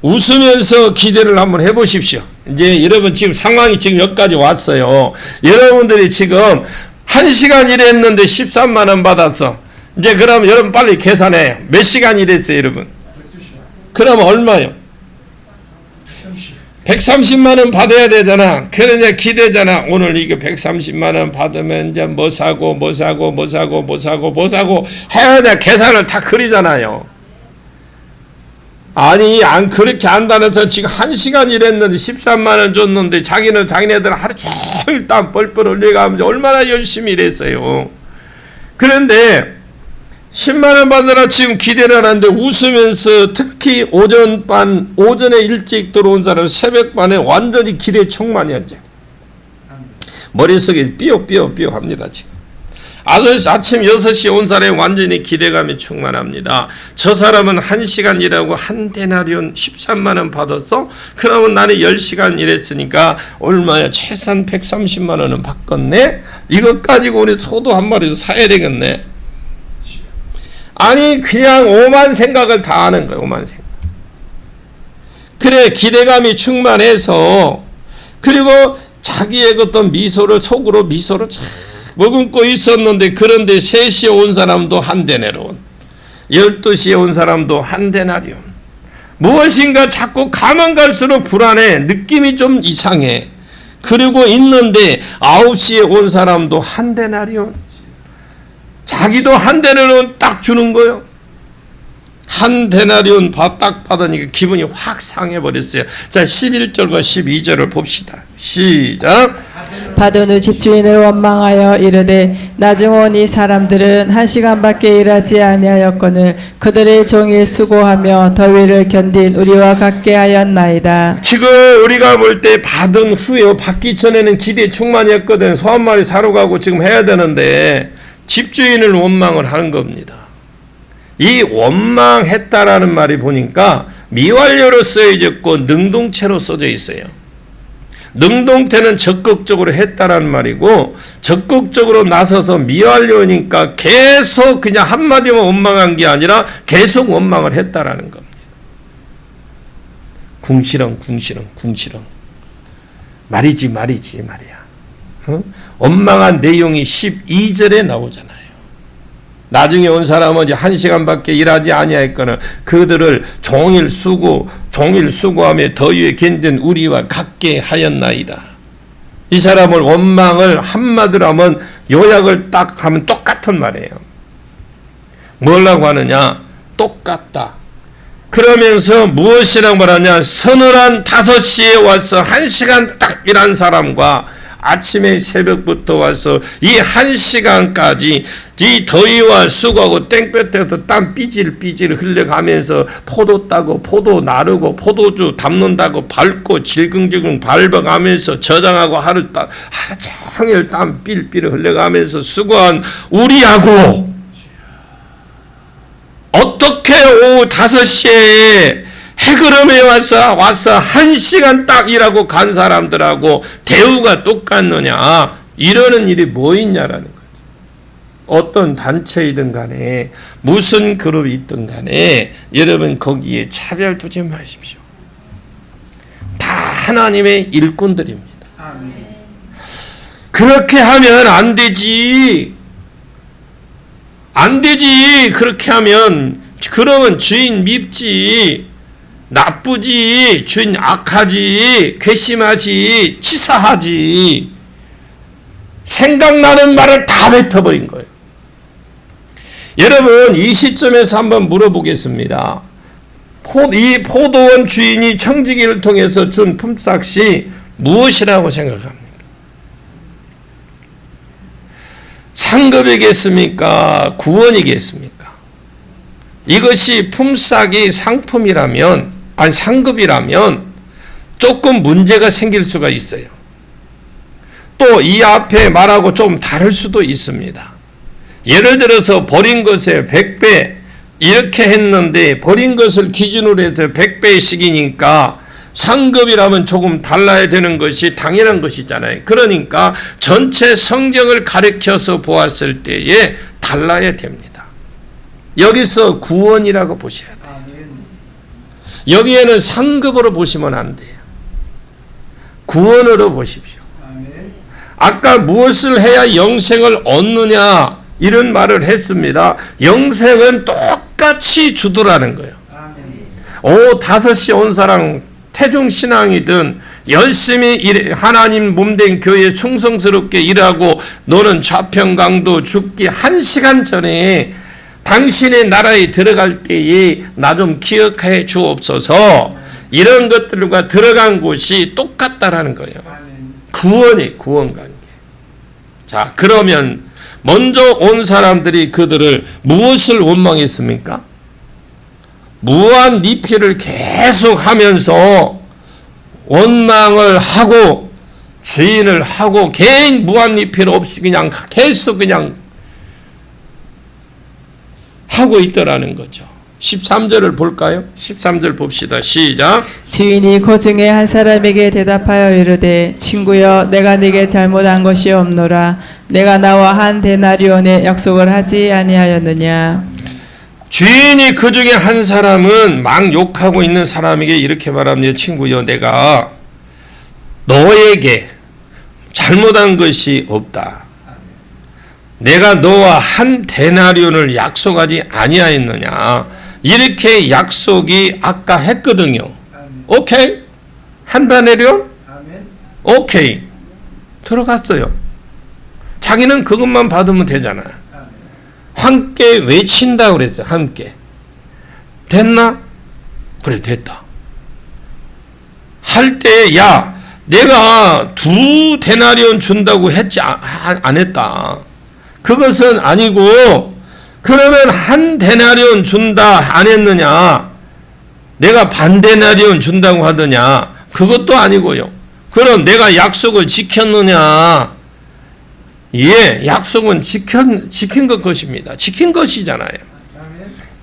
웃으면서 기대를 한번 해보십시오. 이제 여러분 지금 상황이 지금 여기까지 왔어요. 여러분들이 지금 1시간 일했는데 13만 원 받았어. 이제 그럼 여러분 빨리 계산해요. 몇 시간 일했어요, 여러분? 그럼 얼마요? 130만 원 받아야 되잖아. 그러냐 기대잖아. 오늘 이게 130만 원 받으면 이제 뭐 사고 해야 돼. 계산을 다 그리잖아요. 아니 안 그렇게 한다면서 지금 1시간 일했는데 13만 원 줬는데 자기네들 하루 종일 땀 뻘뻘 흘려가면서 얼마나 열심히 일했어요. 그런데 10만 원 받느라 지금 기대를 하는데 웃으면서 특히 오전에 일찍 들어온 사람 새벽반에 완전히 기대 충만이야. 이제 머릿속에 삐걱 합니다. 지금 아침 6시에 온 사람이 완전히 기대감이 충만합니다. 저 사람은 1시간 일하고 한 데나리온 13만 원 받았어? 그러면 나는 10시간 일했으니까 얼마야? 최소한 130만 원은 받겠네? 이것 가지고 우리 소도 한 마리도 사야 되겠네. 아니 그냥 오만 생각을 다 하는 거예요. 오만 생각. 그래 기대감이 충만해서 그리고 자기의 어떤 속으로 미소를 잘 머금고 있었는데 그런데 3시에 온 사람도 한 데나리온 12시에 온 사람도 한 데나리온 무엇인가 자꾸 가만 갈수록 불안해. 느낌이 좀 이상해. 그리고 있는데 9시에 온 사람도 한 데나리온 자기도 한 데나리온 딱 주는 거요. 한 데나리온 딱 받으니까 기분이 확 상해버렸어요. 자 11절과 12절을 봅시다. 시작. 받은 후 집주인을 원망하여 이르되 나중 온 이 사람들은 1시간밖에 일하지 아니하였거늘 그들의 종일 수고하며 더위를 견딘 우리와 같게 하였나이다. 지금 우리가 볼 때 받은 후에 받기 전에는 기대 충만이었거든. 소 한 마리 사러 가고 지금 해야 되는데 집주인을 원망을 하는 겁니다. 이 원망했다라는 말이 보니까 미완료로 쓰여졌고 능동체로 써져 있어요. 능동태는 적극적으로 했다라는 말이고 적극적으로 나서서 미완료니까 계속 그냥 한마디만 원망한 게 아니라 계속 원망을 했다라는 겁니다. 궁시렁 말이지 말이야. 원망한 내용이 12절에 나오잖아요. 나중에 온 사람은 이제 1시간밖에 일하지 아니하였거늘 그들을 종일 수고하며 더위에 견딘 우리와 같게 하였나이다. 이 사람을 원망을 한마디로 하면 요약을 딱 하면 똑같은 말이에요. 뭐라고 하느냐? 똑같다. 그러면서 무엇이라고 말하냐? 서늘한 5시에 와서 1시간 딱 일한 사람과 아침에 새벽부터 와서 이 1시간까지 이 더위와 수고하고 땡볕에서 땀 삐질 흘려가면서 포도 따고 포도 나르고 포도주 담는다고 밟고 질근질근 밟아가면서 저장하고 하루 종일 땀 삘삘 흘려가면서 수고한 우리하고 어떻게 오후 5시에 해그름에 와서 1시간 딱 일하고 간 사람들하고 대우가 똑같느냐. 이러는 일이 뭐 있냐라는 거죠. 어떤 단체이든 간에 무슨 그룹이 있든 간에 여러분 거기에 차별 두지 마십시오. 다 하나님의 일꾼들입니다. 그렇게 하면 안 되지. 그렇게 하면 그러면 주인 밉지. 나쁘지, 주인 악하지, 괘씸하지, 치사하지. 생각나는 말을 다 뱉어버린 거예요. 여러분 이 시점에서 한번 물어보겠습니다. 이 포도원 주인이 청지기를 통해서 준 품삯이 무엇이라고 생각합니까? 상급이겠습니까? 구원이겠습니까? 이것이 품삯이 상급이라면 조금 문제가 생길 수가 있어요. 또 이 앞에 말하고 좀 다를 수도 있습니다. 예를 들어서 버린 것에 100배 이렇게 했는데 버린 것을 기준으로 해서 100배씩이니까 상급이라면 조금 달라야 되는 것이 당연한 것이잖아요. 그러니까 전체 성경을 가리켜서 보았을 때에 달라야 됩니다. 여기서 구원이라고 보셔야 돼요. 여기에는 상급으로 보시면 안 돼요. 구원으로 보십시오. 아까 무엇을 해야 영생을 얻느냐 이런 말을 했습니다. 영생은 똑같이 주더라는 거예요. 오후 5시 온 사람 태중신앙이든 열심히 하나님 몸된 교회에 충성스럽게 일하고 너는 좌편강도 죽기 1시간 전에 당신의 나라에 들어갈 때에 나 좀 기억해 주옵소서. 이런 것들과 들어간 곳이 똑같다라는 거예요. 구원이 구원관계. 자, 그러면 먼저 온 사람들이 그들을 무엇을 원망했습니까? 무한 리필을 계속 하면서 원망을 하고 주인을 하고 개인 무한 리필 없이 그냥 계속 그냥 하고 있더라는 거죠. 13절을 볼까요? 13절 봅시다. 시작. 주인이 그 중에 한 사람에게 대답하여 이르되 친구여 내가 네게 잘못한 것이 없노라 내가 나와 한 데나리온의 약속을 하지 아니하였느냐. 주인이 그 중에 한 사람은 막 욕하고 있는 사람에게 이렇게 말합니다. 친구여 내가 너에게 잘못한 것이 없다. 내가 너와 한 데나리온을 약속하지 아니하였느냐. 이렇게 약속이 아까 했거든요. 오케이? 한 데나리온? 오케이. 들어갔어요. 자기는 그것만 받으면 되잖아요. 함께 외친다고 그랬어요. 함께. 됐나? 그래 됐다. 할 때 야 내가 2 데나리온 준다고 했지 안 했다. 그것은 아니고 그러면 1 데나리온 준다 안 했느냐. 내가 반 데나리온 준다고 하더냐. 그것도 아니고요. 그럼 내가 약속을 지켰느냐. 예, 약속은 지킨 것입니다. 지킨 것이잖아요.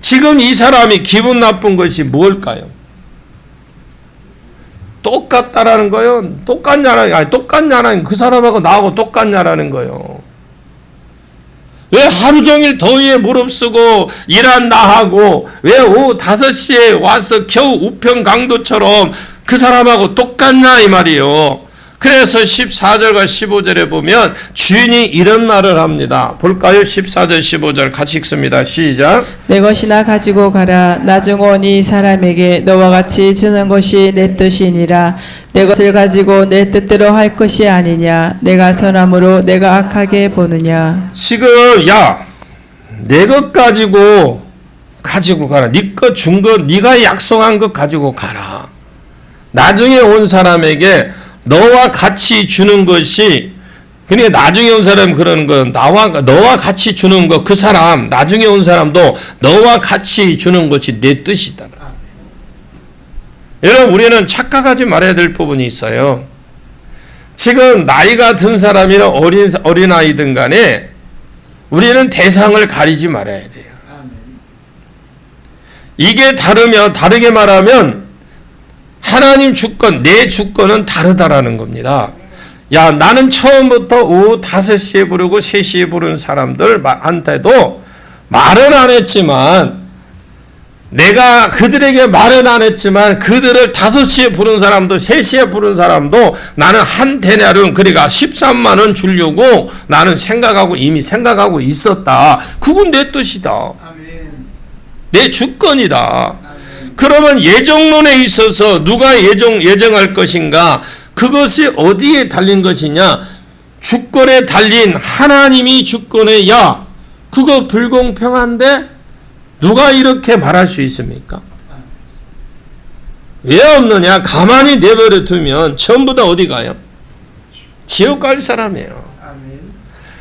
지금 이 사람이 기분 나쁜 것이 무엇일까요? 똑같다라는 거요. 똑같냐라는 그 사람하고 나하고 똑같냐라는 거요. 왜 하루 종일 더위에 무릅쓰고 일한 나하고 왜 오후 5시에 와서 겨우 우편 강도처럼 그 사람하고 똑같냐 이 말이요. 그래서 14절과 15절에 보면 주인이 이런 말을 합니다. 볼까요? 14절 15절 같이 읽습니다. 시작. 내 것이나 가지고 가라. 나중 온 이 사람에게 너와 같이 주는 것이 내 뜻이니라. 내 것을 가지고 내 뜻대로 할 것이 아니냐. 내가 선함으로 내가 악하게 보느냐. 지금 야 내 것 가지고 가라. 네 것 준 것 네가 약속한 것 가지고 가라. 나중에 온 사람에게 너와 같이 주는 것이 그러니까 나중에 온 사람 그러는 건 너와 같이 주는 것 그 사람 나중에 온 사람도 너와 같이 주는 것이 내 뜻이다. 여러분 우리는 착각하지 말아야 될 부분이 있어요. 지금 나이가 든 사람이나 어린아이든 간에 우리는 대상을 가리지 말아야 돼요. 이게 다르게 말하면 하나님 주권, 내 주권은 다르다라는 겁니다. 야, 나는 처음부터 오후 5시에 부르고 3시에 부른 사람들한테도 말은 안 했지만, 내가 그들에게 말은 안 했지만, 그들을 5시에 부른 사람도 3시에 부른 사람도 나는 한 데나리온, 그러니까 13만 원 주려고 나는 이미 생각하고 있었다. 그건 내 뜻이다. 내 주권이다. 그러면 예정론에 있어서 누가 예정할 것인가? 그것이 어디에 달린 것이냐? 주권에 달린 하나님이 주권에 야 그거 불공평한데? 누가 이렇게 말할 수 있습니까? 왜 없느냐? 가만히 내버려 두면 전부 다 어디 가요? 지옥 갈 사람이에요.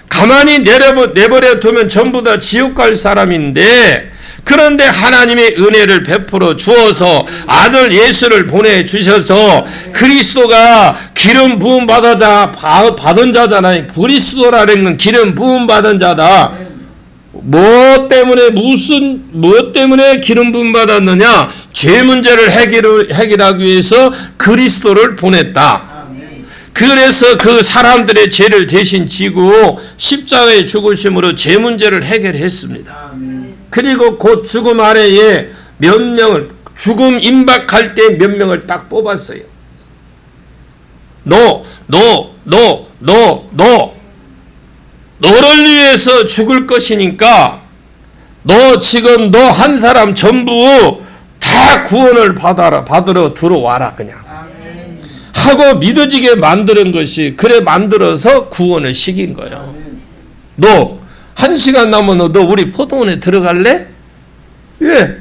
가만히 내버려 두면 전부 다 지옥 갈 사람인데 그런데 하나님의 은혜를 베풀어 주어서 아들 예수를 보내주셔서 그리스도가 기름 부음 받은 자잖아요. 그리스도라는 건 기름 부음 받은 자다. 뭐 때문에 기름 부음 받았느냐? 죄 문제를 해결하기 위해서 그리스도를 보냈다. 그래서 그 사람들의 죄를 대신 지고 십자가에 죽으심으로 죄 문제를 해결했습니다. 그리고 곧 죽음 아래에 몇 명을 죽음 임박할 때 몇 명을 딱 뽑았어요. 너를 위해서 죽을 것이니까 너 지금 너 한 사람 전부 다 구원을 받으러 들어와라 그냥. 하고 믿어지게 만드는 것이, 그래 만들어서 구원을 시킨 거예요. 너 1시간 남으면 너 우리 포도원에 들어갈래? 예.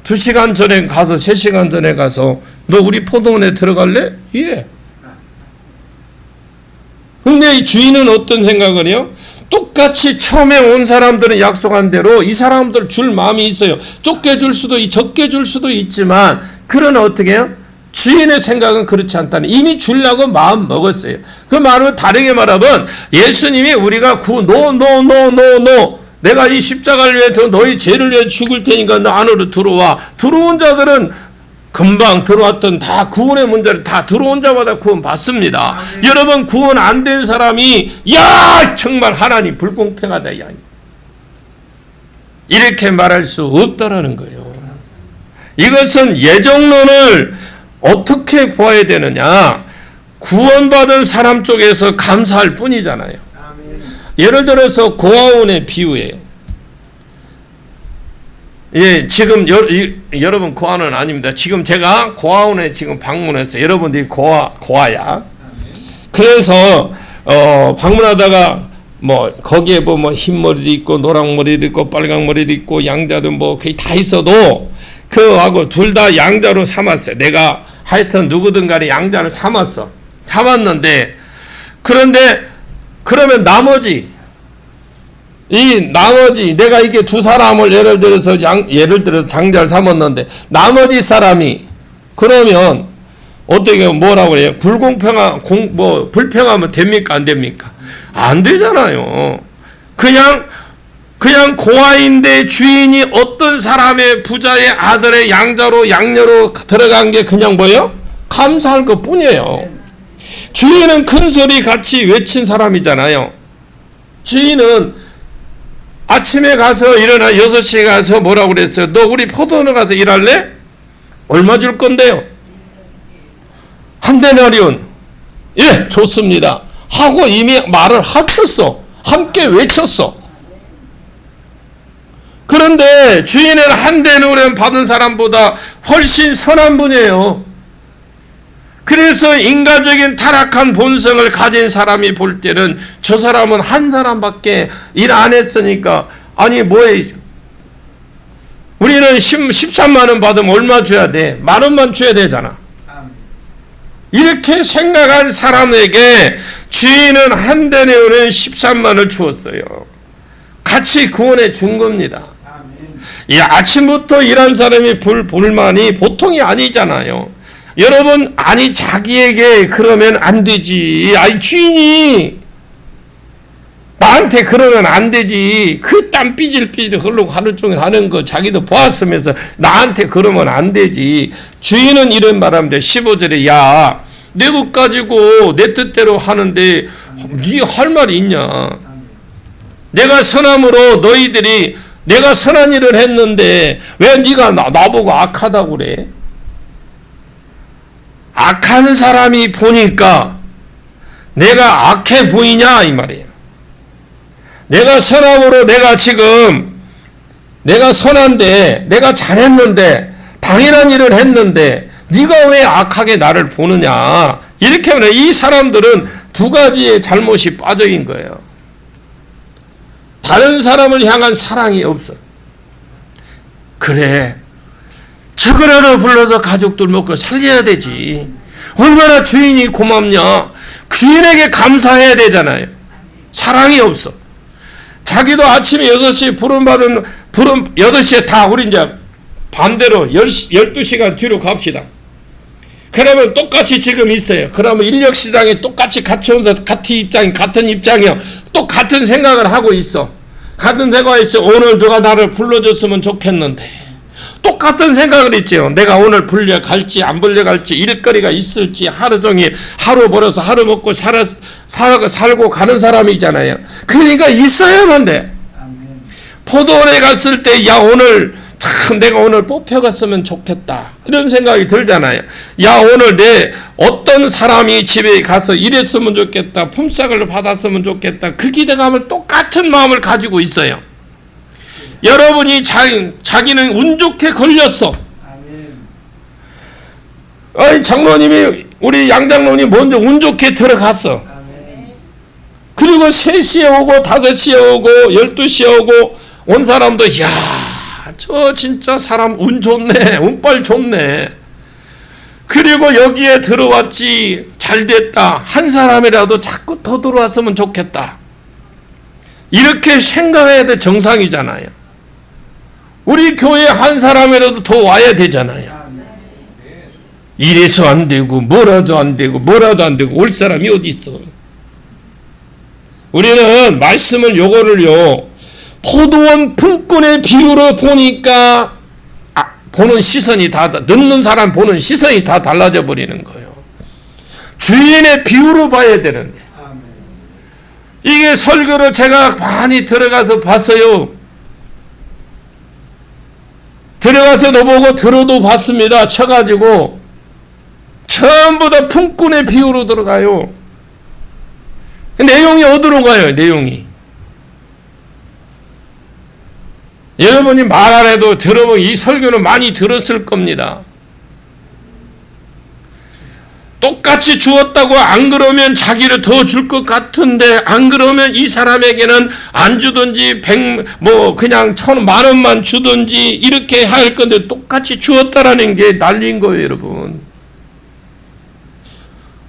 2시간 전에 가서 3시간 전에 가서 너 우리 포도원에 들어갈래? 예. 근데 이 주인은 어떤 생각을 해요? 똑같이 처음에 온 사람들은 약속한 대로 이 사람들 줄 마음이 있어요. 좁게 줄 수도 적게 줄 수도 있지만, 그러나 어떻게 해요? 주인의 생각은 그렇지 않다는, 이미 주려고 마음 먹었어요. 그 말은 다르게 말하면 예수님이 우리가 내가 이 십자가를 위해 너희 죄를 위해 죽을 테니까 너 안으로 들어와. 들어온 자들은 금방 들어왔던 다 구원의 문제를 다 들어온 자마다 구원 받습니다. 여러분 구원 안 된 사람이 야 정말 하나님 불공평하다 야 이렇게 말할 수 없다라는 거예요. 이것은 예정론을 어떻게 보아야 되느냐? 구원받은 사람 쪽에서 감사할 뿐이잖아요. 예를 들어서 고아원의 비유예요. 예, 지금 여러분 고아원은 아닙니다. 지금 제가 고아원에 지금 방문했어요. 여러분들이 고아야. 그래서 방문하다가 뭐 거기에 뭐 흰머리도 있고 노랑머리도 있고 빨강머리도 있고 양자도 뭐 거의 다 있어도 그하고 둘 다 양자로 삼았어요. 내가 하여튼 누구든 간에 양자를 삼았는데 그런데 그러면 나머지 내가 이게 두 사람을 예를 들어서 장자를 삼았는데 나머지 사람이 그러면 어떻게 뭐라고 그래요? 불평하면 됩니까? 안 됩니까? 안 되잖아요. 그냥 고아인데 주인이 어떤 사람의 부자의 아들의 양녀로 들어간 게 그냥 뭐예요? 감사할 것 뿐이에요. 주인은 큰 소리 같이 외친 사람이잖아요. 주인은 아침에 가서 일어나 6시에 가서 뭐라고 그랬어요? 너 우리 포도원에 가서 일할래? 얼마 줄 건데요? 한 데나리온. 예, 좋습니다. 하고 이미 말을 합쳤어. 함께 외쳤어. 그런데 주인은 한 데나리온 받은 사람보다 훨씬 선한 분이에요. 그래서 인간적인 타락한 본성을 가진 사람이 볼 때는 저 사람은 한 사람밖에 일 안 했으니까 아니 뭐해 우리는 13만 원 받으면 얼마 줘야 돼? 10,000원만 줘야 되잖아. 이렇게 생각한 사람에게 주인은 한 데나리온 13만 원을 주었어요. 같이 구원해 준 겁니다. 이 아침부터 일한 사람이 불만이 보통이 아니잖아요. 여러분, 아니 자기에게 그러면 안 되지. 아니 주인이 나한테 그러면 안 되지. 그 땀 삐질삐질 흘리고 하루 종일 하는 거 자기도 보았으면서 나한테 그러면 안 되지. 주인은 이런 말합니다. 15절에 야, 내 것 가지고 내 뜻대로 하는데 네 할 말이 있냐. 내가 선함으로 너희들이 내가 선한 일을 했는데 왜 네가 나보고 악하다고 그래? 악한 사람이 보니까 내가 악해 보이냐 이 말이에요. 내가 선함으로 내가 선한데 내가 잘했는데 당연한 일을 했는데 네가 왜 악하게 나를 보느냐. 이렇게 하면 이 사람들은 두 가지의 잘못이 빠져인 거예요. 다른 사람을 향한 사랑이 없어. 그래 저거라도 불러서 가족들 먹고 살려야 되지. 얼마나 주인이 고맙냐. 주인에게 감사해야 되잖아요. 사랑이 없어. 자기도 아침에 6시에 부름 8시에 다 우리 이제 반대로 12시간 뒤로 갑시다. 그러면 똑같이 지금 있어요. 그러면 인력시장에 똑같이 같이 온서 같은 입장이요. 똑같은 생각을 하고 있어. 같은 생각이 있어. 오늘 누가 나를 불러줬으면 좋겠는데. 똑같은 생각을 있죠. 내가 오늘 불려갈지 안 불려갈지 일거리가 있을지 하루 종일 하루 벌어서 하루 먹고 살고 가는 사람이잖아요. 그러니까 있어야만 돼. 포도원에 갔을 때 야 오늘 참 내가 오늘 뽑혀갔으면 좋겠다 이런 생각이 들잖아요. 야, 오늘 내 어떤 사람이 집에 가서 이랬으면 좋겠다, 품삯을 받았으면 좋겠다, 그 기대감을 똑같은 마음을 가지고 있어요. 여러분이 자기는 운 좋게 걸렸어. 아니, 장로님이, 우리 양장로님 먼저 운 좋게 들어갔어. 그리고 3시에 오고 5시에 오고 12시에 오고 온 사람도 야, 저 진짜 사람 운 좋네, 운빨 좋네. 그리고 여기에 들어왔지, 잘 됐다, 한 사람이라도 자꾸 더 들어왔으면 좋겠다, 이렇게 생각해야 돼. 정상이잖아요. 우리 교회 한 사람이라도 더 와야 되잖아요. 이래서 안 되고 뭐라도 안 되고 뭐라도 안 되고 올 사람이 어디 있어. 우리는 말씀을 요거를요, 포도원 품꾼의 비유로 보니까 보는 시선이 다, 듣는 사람 보는 시선이 다 달라져 버리는 거예요. 주인의 비유로 봐야 되는데, 이게 설교를 제가 많이 들어가서 봤어요. 들어가서도 보고 들어도 봤습니다. 쳐가지고 전부 다 품꾼의 비유로 들어가요. 내용이 어디로 가요? 내용이. 여러분이 말 안 해도 들어보면 이 설교는 많이 들었을 겁니다. 똑같이 주었다고 안 그러면 자기를 더 줄 것 같은데, 안 그러면 이 사람에게는 안 주든지 그냥 10,000,000원만 주든지 이렇게 할 건데, 똑같이 주었다라는 게 난리인 거예요. 여러분,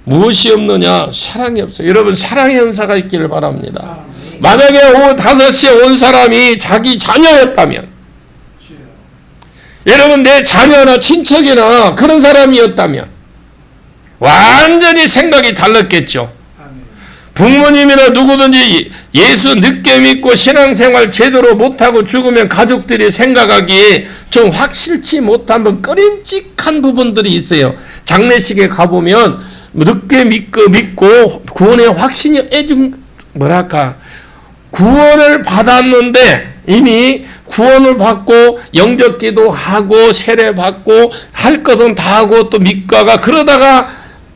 무엇이 없느냐? 사랑이 없어요. 여러분, 사랑의 은사가 있기를 바랍니다. 만약에 오후 5시에 온 사람이 자기 자녀였다면, 여러분, 내 자녀나 친척이나 그런 사람이었다면 완전히 생각이 달랐겠죠. 부모님이나 누구든지 예수 늦게 믿고 신앙생활 제대로 못하고 죽으면 가족들이 생각하기에 좀 확실치 못한 꺼림칙한 부분들이 있어요. 장례식에 가보면 늦게 믿고 구원의 확신이 구원을 받았는데, 이미 구원을 받고 영접기도 하고 세례 받고 할 것은 다 하고 또 믿다가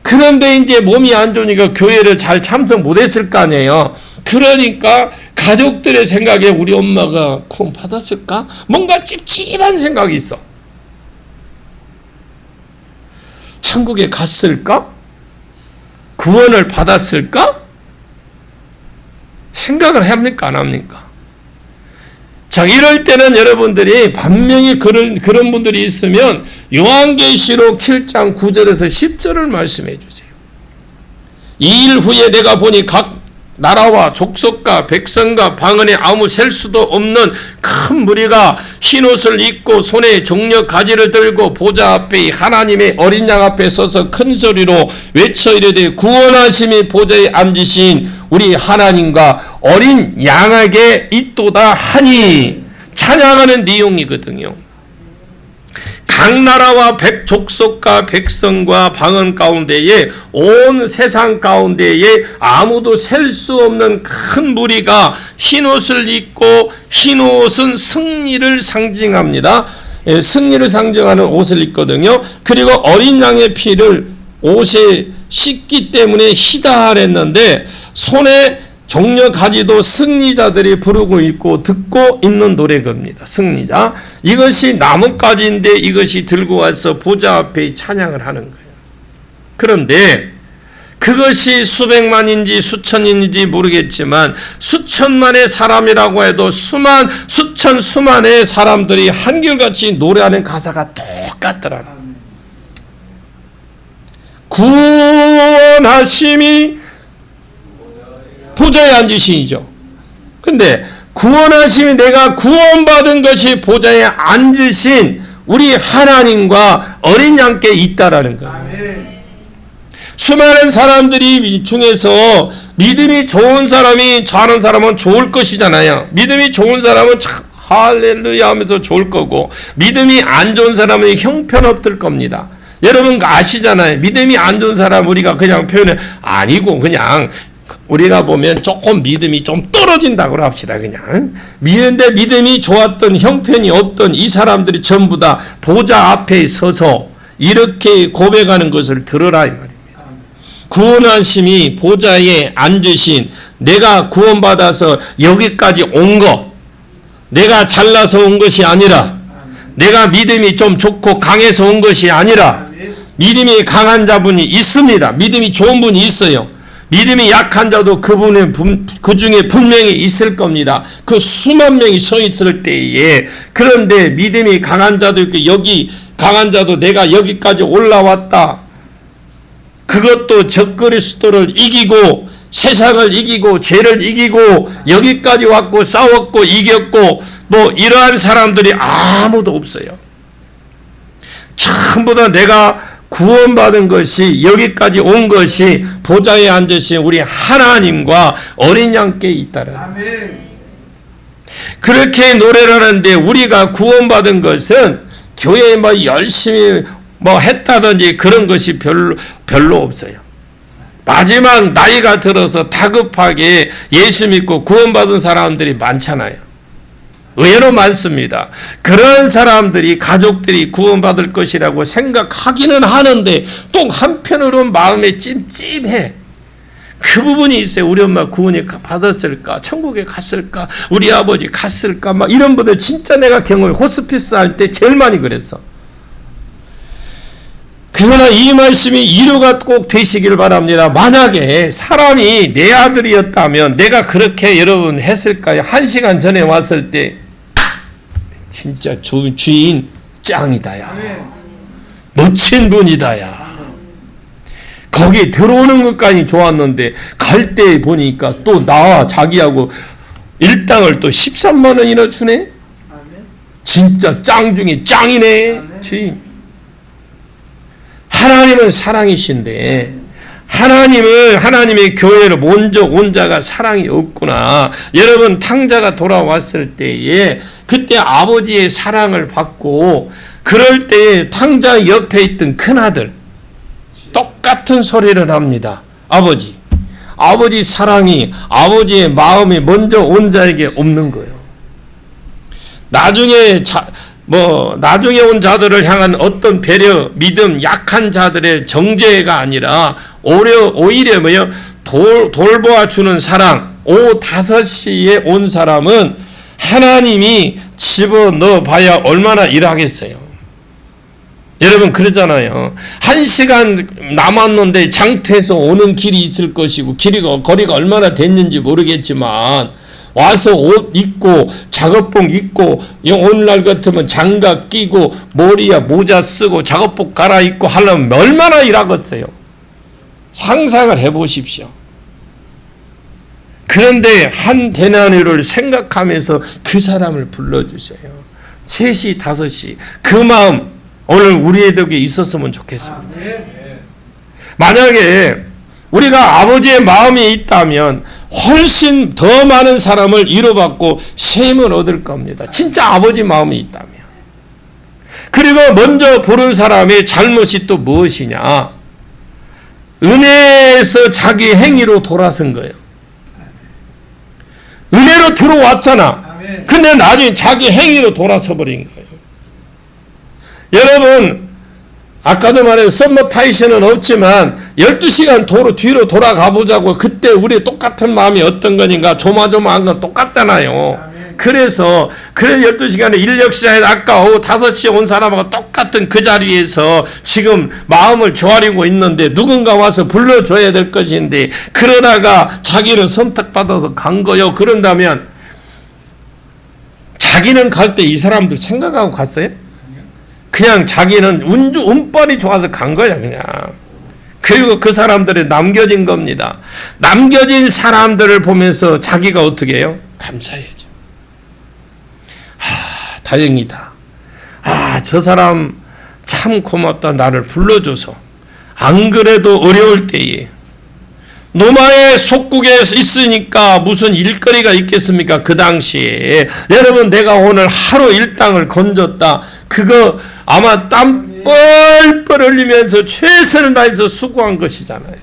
그런데 이제 몸이 안 좋으니까 교회를 잘 참석 못했을 거 아니에요. 그러니까 가족들의 생각에 우리 엄마가 구원 받았을까? 뭔가 찝찝한 생각이 있어. 천국에 갔을까? 구원을 받았을까? 생각을 합니까? 안 합니까? 자, 이럴 때는 여러분들이 분명히 그런 분들이 있으면 요한계시록 7장 9절에서 10절을 말씀해 주세요. 이 일 후에 내가 보니 각 나라와 족속과 백성과 방언에 아무 셀 수도 없는 큰 무리가 흰옷을 입고 손에 종려 가지를 들고 보좌 앞에 하나님의 어린 양 앞에 서서 큰 소리로 외쳐 이르되 구원하심이 보좌에 앉으신 우리 하나님과 어린 양에게 있도다 하니, 찬양하는 내용이거든요. 각 나라와 족속과 백성과 방언 가운데에 온 세상 가운데에 아무도 셀 수 없는 큰 무리가 흰옷을 입고, 흰옷은 승리를 상징합니다. 승리를 상징하는 옷을 입거든요. 그리고 어린 양의 피를 옷에 씻기 때문에 희다 하랬는데, 손에 종려 가지도 승리자들이 부르고 있고 듣고 있는 노래입니다. 승리자. 이것이 나뭇가지인데 이것이 들고 와서 보좌 앞에 찬양을 하는 거예요. 그런데 그것이 수백만인지 수천인지 모르겠지만 수천만의 사람이라고 해도 수만의 사람들이 한결같이 노래하는 가사가 똑같더라. 구원하심이 보좌에 앉으시죠. 근데 구원하심이, 내가 구원받은 것이 보좌에 앉으신 우리 하나님과 어린 양께 있다라는 거예요. 수많은 사람들이 중에서 믿음이 좋은 사람이 잘하는 사람은 좋을 것이잖아요. 믿음이 좋은 사람은 참 할렐루야 하면서 좋을 거고, 믿음이 안 좋은 사람은 형편없을 겁니다. 여러분 아시잖아요. 믿음이 안 좋은 사람 우리가 그냥 표현해 아니고 그냥 우리가 보면 조금 믿음이 좀 떨어진다고 합시다. 그냥 믿는데 믿음이 좋았던 형편이 없던 이 사람들이 전부 다 보좌 앞에 서서 이렇게 고백하는 것을 들으라 이 말입니다. 구원하심이 보좌에 앉으신, 내가 구원받아서 여기까지 온 것, 내가 잘나서 온 것이 아니라, 내가 믿음이 좀 좋고 강해서 온 것이 아니라, 믿음이 강한 자분이 있습니다. 믿음이 좋은 분이 있어요. 믿음이 약한 자도 그 중에 분명히 있을 겁니다. 그 수만 명이 서 있을 때에. 그런데 믿음이 강한 자도 있고, 여기 강한 자도 내가 여기까지 올라왔다. 그것도 적그리스도를 이기고 세상을 이기고 죄를 이기고 여기까지 왔고 싸웠고 이겼고 뭐 이러한 사람들이 아무도 없어요. 전부 다 내가 구원받은 것이, 여기까지 온 것이 보좌에 앉으신 우리 하나님과 어린 양께 있다는. 그렇게 노래를 하는데, 우리가 구원받은 것은 교회에 뭐 열심히 뭐 했다든지 그런 것이 별로 없어요. 마지막 나이가 들어서 다급하게 예수 믿고 구원받은 사람들이 많잖아요. 의외로 많습니다. 그런 사람들이, 가족들이 구원받을 것이라고 생각하기는 하는데 또 한편으로 마음에 찜찜해. 그 부분이 있어요. 우리 엄마 구원이 받았을까? 천국에 갔을까? 우리 아버지 갔을까? 막 이런 분들 진짜 내가 경험해. 호스피스 할 때 제일 많이 그랬어. 그러나 이 말씀이 이루가 꼭 되시길 바랍니다. 만약에 사람이 내 아들이었다면 내가 그렇게 여러분 했을까요? 1시간 전에 왔을 때 진짜 주인 짱이다야. 멋진 분이다야. 거기 들어오는 것까지 좋았는데 갈 때 보니까 또 나 자기하고 일당을 또 13만 원이나 주네. 진짜 짱 중에 짱이네. 주인. 하나님은 사랑이신데, 하나님의 교회를 먼저 온 자가 사랑이 없구나. 여러분, 탕자가 돌아왔을 때에 그때 아버지의 사랑을 받고, 그럴 때에 탕자 옆에 있던 큰아들 똑같은 소리를 합니다. 아버지 사랑이, 아버지의 마음이 먼저 온 자에게 없는 거예요. 나중에 온 자들을 향한 어떤 배려, 믿음, 약한 자들의 정죄가 아니라 오히려 돌보아 주는 사랑. 오후 5시에 온 사람은 하나님이 집어넣어 봐야 얼마나 일하겠어요. 여러분 그러잖아요. 1시간 남았는데 장터에서 오는 길이 있을 것이고 거리가 얼마나 됐는지 모르겠지만 와서 옷 입고 작업복 입고, 오늘날 같으면 장갑 끼고 머리에 모자 쓰고 작업복 갈아입고 하려면 얼마나 일하겠어요. 상상을 해보십시오. 그런데 한 데나리를 생각하면서 그 사람을 불러주세요. 3시 5시 그 마음 오늘 우리에게 있었으면 좋겠습니다. 만약에 우리가 아버지의 마음이 있다면 훨씬 더 많은 사람을 이뤄받고 셈을 얻을 겁니다. 진짜 아버지 마음이 있다면. 그리고 먼저 부른 사람의 잘못이 또 무엇이냐? 은혜에서 자기 행위로 돌아선 거예요. 은혜로 들어왔잖아. 근데 나중에 자기 행위로 돌아서 버린 거예요. 여러분, 아까도 말해서 썸머타이션은 없지만 12시간 뒤로 돌아가 보자고. 그때 우리 똑같은 마음이 어떤 거니까 조마조마한 건 똑같잖아요. 그래서 12시간에 인력 시간에 아까 오후 5시에 온 사람하고 똑같은 그 자리에서 지금 마음을 조아리고 있는데 누군가 와서 불러줘야 될 것인데, 그러다가 자기는 선택받아서 간 거요. 그런다면 자기는 갈 때 이 사람들 생각하고 갔어요? 그냥 자기는 운빨이 좋아서 간 거야 그냥. 그리고 그 사람들이 남겨진 겁니다. 남겨진 사람들을 보면서 자기가 어떻게 해요? 감사해야죠. 다행이다. 저 사람 참 고맙다. 나를 불러줘서. 안 그래도 어려울 때에 노마의 속국에 있으니까 무슨 일거리가 있겠습니까? 그 당시에. 여러분, 내가 오늘 하루 일당을 건졌다. 그거 아마 땀 뻘뻘 흘리면서 최선을 다해서 수고한 것이잖아요.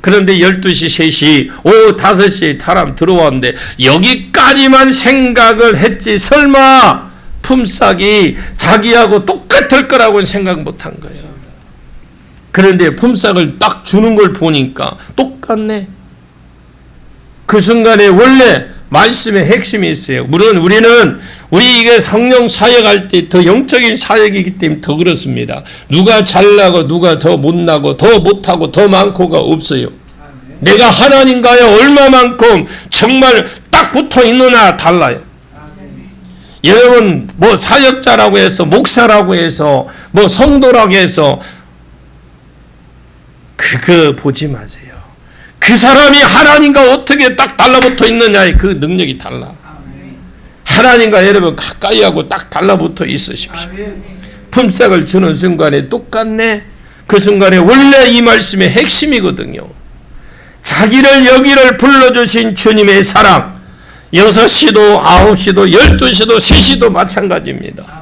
그런데 12시, 3시, 오후 5시에 사람 들어왔는데 여기까지만 생각을 했지 설마 품삯이 자기하고 똑같을 거라고는 생각 못한 거예요. 그런데 품삯을 딱 주는 걸 보니까 똑같네. 그 순간에 원래 말씀의 핵심이 있어요. 물론 우리 이게 성령 사역할 때 더 영적인 사역이기 때문에 더 그렇습니다. 누가 잘나고 누가 더 못나고 더 못하고 더 많고가 없어요. 내가 하나님과의 얼마만큼 정말 딱 붙어 있느냐 달라요. 여러분 뭐 사역자라고 해서 목사라고 해서 뭐 성도라고 해서 그거 보지 마세요. 그 사람이 하나님과 어떻게 딱 달라붙어 있느냐에 그 능력이 달라. 하나님과 여러분 가까이 하고 딱 달라붙어 있으십시오. 품삯을 주는 순간에 똑같네. 그 순간에 원래 이 말씀의 핵심이거든요. 자기를 여기를 불러주신 주님의 사랑. 6시도 9시도 12시도 3시도 마찬가지입니다.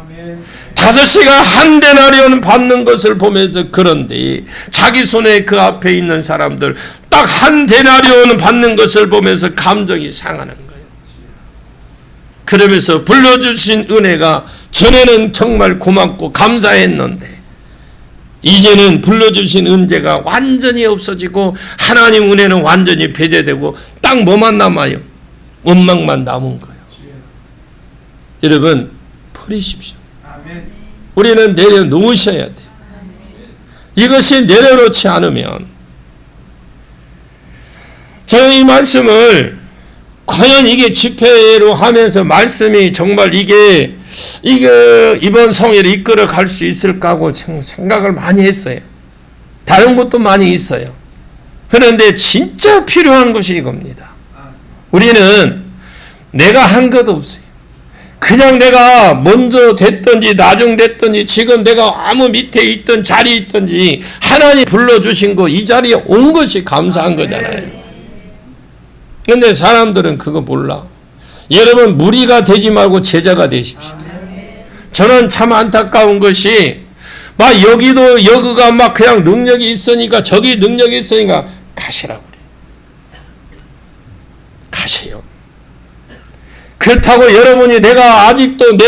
5시가 한 데나리온 받는 것을 보면서 그런데 자기 손에 그 앞에 있는 사람들 딱 한 데나리온 받는 것을 보면서 감정이 상하는 거예요. 그러면서 불러주신 은혜가 전에는 정말 고맙고 감사했는데 이제는 불러주신 은혜가 완전히 없어지고 하나님 은혜는 완전히 배제되고 딱 뭐만 남아요? 원망만 남은 거예요. 여러분 버리십시오. 우리는 내려놓으셔야 돼. 이것이 내려놓지 않으면 저는 이 말씀을 과연 이게 집회로 하면서 말씀이 정말 이게 이번 성회를 이끌어 갈 수 있을까 하고 생각을 많이 했어요. 다른 것도 많이 있어요. 그런데 진짜 필요한 것이 이겁니다. 우리는 내가 한 것 없어요. 그냥 내가 먼저 됐든지 나중 됐든지 지금 내가 아무 밑에 있든 자리에 있든지 하나님 불러주신 거 이 자리에 온 것이 감사한 거잖아요. 근데 사람들은 그거 몰라. 여러분 무리가 되지 말고 제자가 되십시오. 저는 참 안타까운 것이 막 여기가 막 그냥 능력이 있으니까 저기 능력이 있으니까 가시라고 그래. 가세요. 그렇다고 여러분이 내가 아직도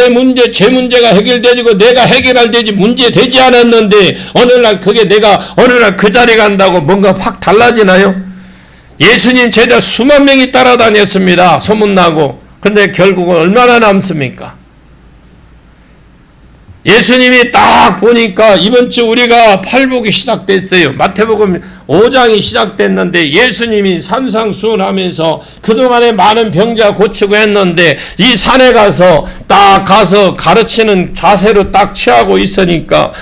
제 문제가 해결되고 내가 해결할 문제 되지 않았는데 어느 날 그 자리에 간다고 뭔가 확 달라지나요? 예수님 제자 수만 명이 따라다녔습니다. 소문나고. 근데 결국은 얼마나 남습니까? 예수님이 딱 보니까 이번 주 우리가 팔복이 시작됐어요. 마태복음 5장이 시작됐는데 예수님이 산상수훈하면서 그동안에 많은 병자 고치고 했는데 이 산에 딱 가서 가르치는 자세로 딱 취하고 있으니까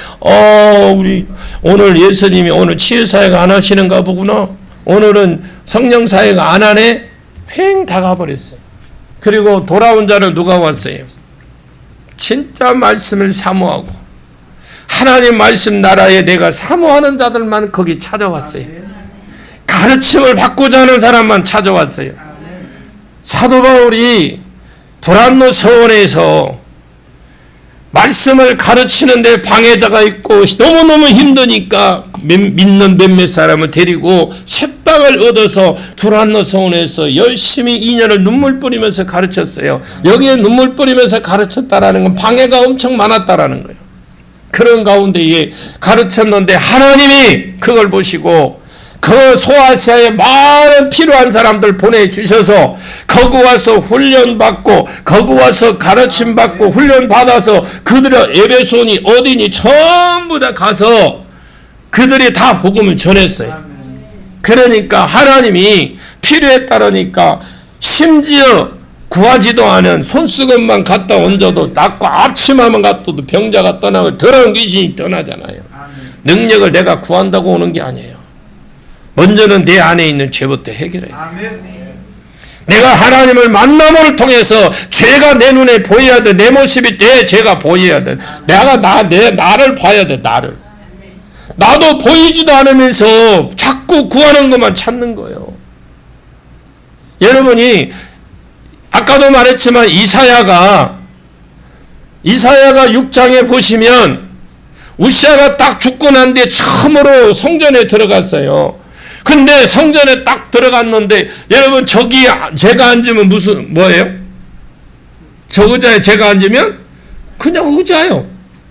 우리 오늘 예수님이 오늘 치유사역 안 하시는가 보구나. 오늘은 성령사역 안 하네. 팽 다 가버렸어요. 그리고 돌아온 자를 누가 왔어요? 진짜 말씀을 사모하고 하나님 말씀 나라에 내가 사모하는 자들만 거기 찾아왔어요. 가르침을 받고자 하는 사람만 찾아왔어요. 사도 바울이 두란노 서원에서 말씀을 가르치는데 방해자가 있고 너무너무 힘드니까 믿는 몇몇 사람을 데리고 새빵을 얻어서 두란노 서원에서 열심히 2년을 눈물 뿌리면서 가르쳤어요. 여기에 눈물 뿌리면서 가르쳤다라는 건 방해가 엄청 많았다라는 거예요. 그런 가운데에 가르쳤는데 하나님이 그걸 보시고 그 소아시아에 많은 필요한 사람들 보내주셔서 거기 와서 훈련받고 거기 와서 가르침받고 훈련받아서 그들의 에베소니 어디니 전부 다 가서 그들이 다 복음을 전했어요. 그러니까 하나님이 필요에 따르니까 심지어 구하지도 않은 손수건만 갖다 얹어도 낫고 앞치마만 갖다도 병자가 떠나고 더러운 귀신이 떠나잖아요. 능력을 내가 구한다고 오는 게 아니에요. 먼저는 내 안에 있는 죄부터 해결해야 돼. 내가 하나님을 만남을 통해서 죄가 내 눈에 보여야 돼. 내 모습이 내 죄가 보여야 돼. 나를 봐야 돼. 나도 보이지도 않으면서 자꾸 구하는 것만 찾는 거예요. 여러분이 아까도 말했지만 이사야가 6장에 보시면 우시아가 딱 죽고 난 뒤에 처음으로 성전에 들어갔어요. 근데 성전에 딱 들어갔는데 여러분 저기 제가 앉으면 무슨 뭐예요? 저 의자에 제가 앉으면 그냥 의자요.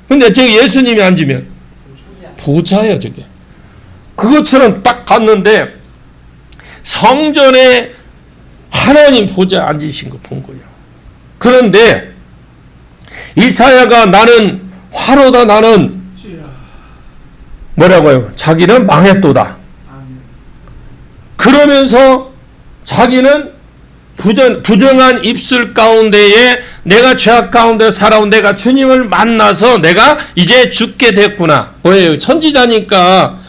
근데 저기 예수님이 앉으면 보좌예요. 저게. 그것처럼 딱 갔는데 성전에 하나님 보좌 앉으신 거 본 거예요. 그런데 이사야가 나는 화로다, 나는 뭐라고요? 자기는 망했도다. 그러면서 자기는 부정한 입술 가운데에 내가 죄악 가운데 살아온 내가 주님을 만나서 내가 이제 죽게 됐구나. 뭐예요? 선지자니까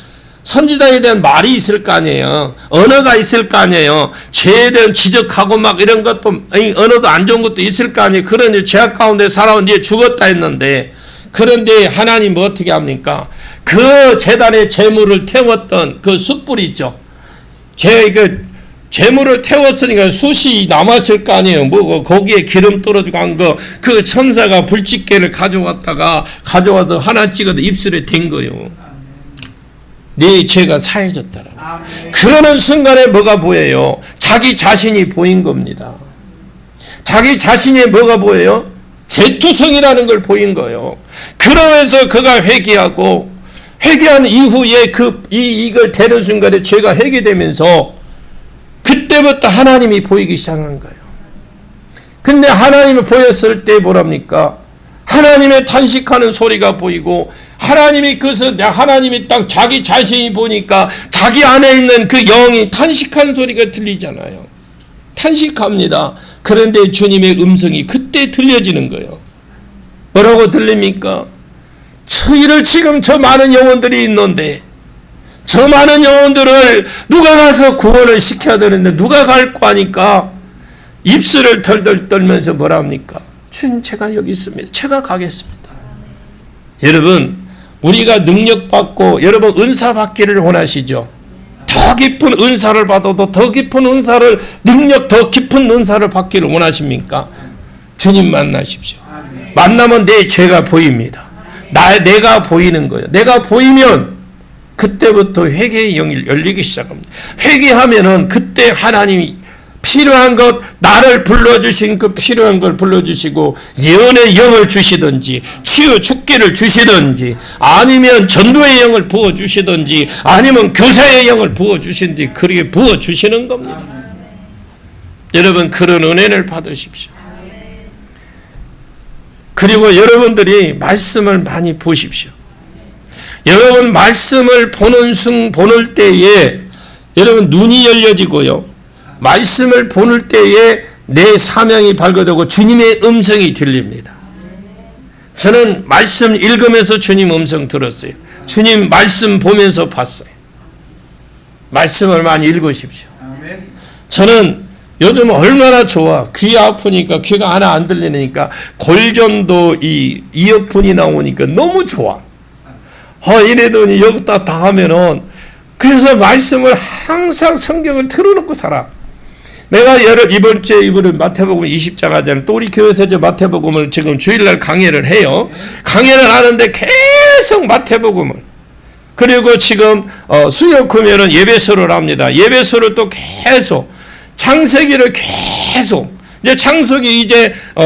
선지자에 대한 말이 있을 거 아니에요. 언어가 있을 거 아니에요. 죄에 대한 지적하고 막 이런 것도 언어도 안 좋은 것도 있을 거 아니에요. 그런 죄악 가운데 살아온 이제 죽었다 했는데 그런데 하나님 뭐 어떻게 합니까? 그 제단에 재물을 태웠던 그 숯불 있죠. 재물을 태웠으니까 숯이 남았을 거 아니에요. 뭐 거기에 기름 떨어지고 한 거 그 천사가 불집게를 가져와서 하나 찍어서 입술에 댄 거예요. 네 죄가 사해졌더라. 그러는 순간에 뭐가 보여요? 자기 자신이 보인 겁니다. 자기 자신이 뭐가 보여요? 죄투성이라는 걸 보인 거예요. 그러면서 그가 회개한 이후에 이걸 대는 순간에 죄가 회개되면서 그때부터 하나님이 보이기 시작한 거예요. 근데 하나님이 보였을 때 뭐랍니까? 하나님의 탄식하는 소리가 보이고 하나님이 딱 자기 자신이 보니까 자기 안에 있는 그 영이 탄식하는 소리가 들리잖아요. 탄식합니다. 그런데 주님의 음성이 그때 들려지는 거예요. 뭐라고 들립니까? 저희를 지금 저 많은 영혼들이 있는데 저 많은 영혼들을 누가 가서 구원을 시켜야 되는데 누가 갈 거 하니까 입술을 덜덜 떨면서 뭐라 합니까? 주님 제가 여기 있습니다. 제가 가겠습니다. 여러분 우리가 능력받고 여러분 은사 받기를 원하시죠? 더 깊은 은사를 받아도 더 깊은 은사를 더 깊은 은사를 받기를 원하십니까? 주님 만나십시오. 만나면 내 죄가 보입니다. 내가 보이는 거예요. 내가 보이면 그때부터 회개의 영이 열리기 시작합니다. 회개하면은 그때 하나님이 필요한 것 나를 불러주신 그 필요한 걸 불러주시고 예언의 영을 주시든지 치유 축기를 주시든지 아니면 전도의 영을 부어주시든지 아니면 교사의 영을 부어주시든지 그렇게 부어주시는 겁니다. 여러분 그런 은혜를 받으십시오. 그리고 여러분들이 말씀을 많이 보십시오. 여러분 말씀을 보는 때에 여러분 눈이 열려지고요. 말씀을 보는 때에 내 사명이 발견되고 주님의 음성이 들립니다. 저는 말씀 읽으면서 주님 음성 들었어요. 주님 말씀 보면서 봤어요. 말씀을 많이 읽으십시오. 저는 요즘 얼마나 좋아. 귀 아프니까 귀가 하나 안 들리니까 골전도 이어폰이 나오니까 너무 좋아. 이래더니 여기다 다 하면은 그래서 말씀을 항상 성경을 틀어놓고 살아. 내가 이번에 마태복음 20장 하잖아요. 또 우리 교회에서 마태복음을 지금 주일날 강의를 해요. 강의를 하는데 계속 마태복음을. 그리고 지금 수요 금요일은 예배소를 합니다. 예배소를 또 계속 창세기를 계속 이제 창세기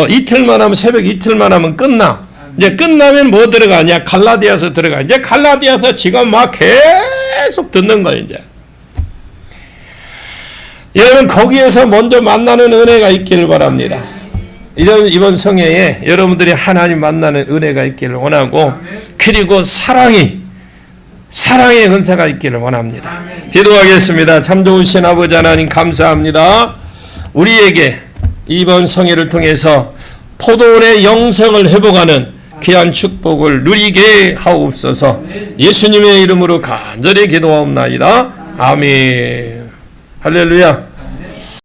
이틀만 하면 새벽 이틀만 하면 끝나. 이제 끝나면 뭐 들어가냐? 갈라디아서 들어가. 이제 갈라디아서 지금 막 계속 듣는 거예요, 이제. 여러분, 거기에서 먼저 만나는 은혜가 있기를 바랍니다. 이번 성회에 여러분들이 하나님 만나는 은혜가 있기를 원하고, 그리고 사랑의 은사가 있기를 원합니다. 기도하겠습니다. 참 좋으신 아버지 하나님 감사합니다. 우리에게 이번 성회를 통해서 포도원의 영성을 회복하는 귀한 축복을 누리게 하옵소서. 예수님의 이름으로 간절히 기도하옵나이다. 아멘. 할렐루야.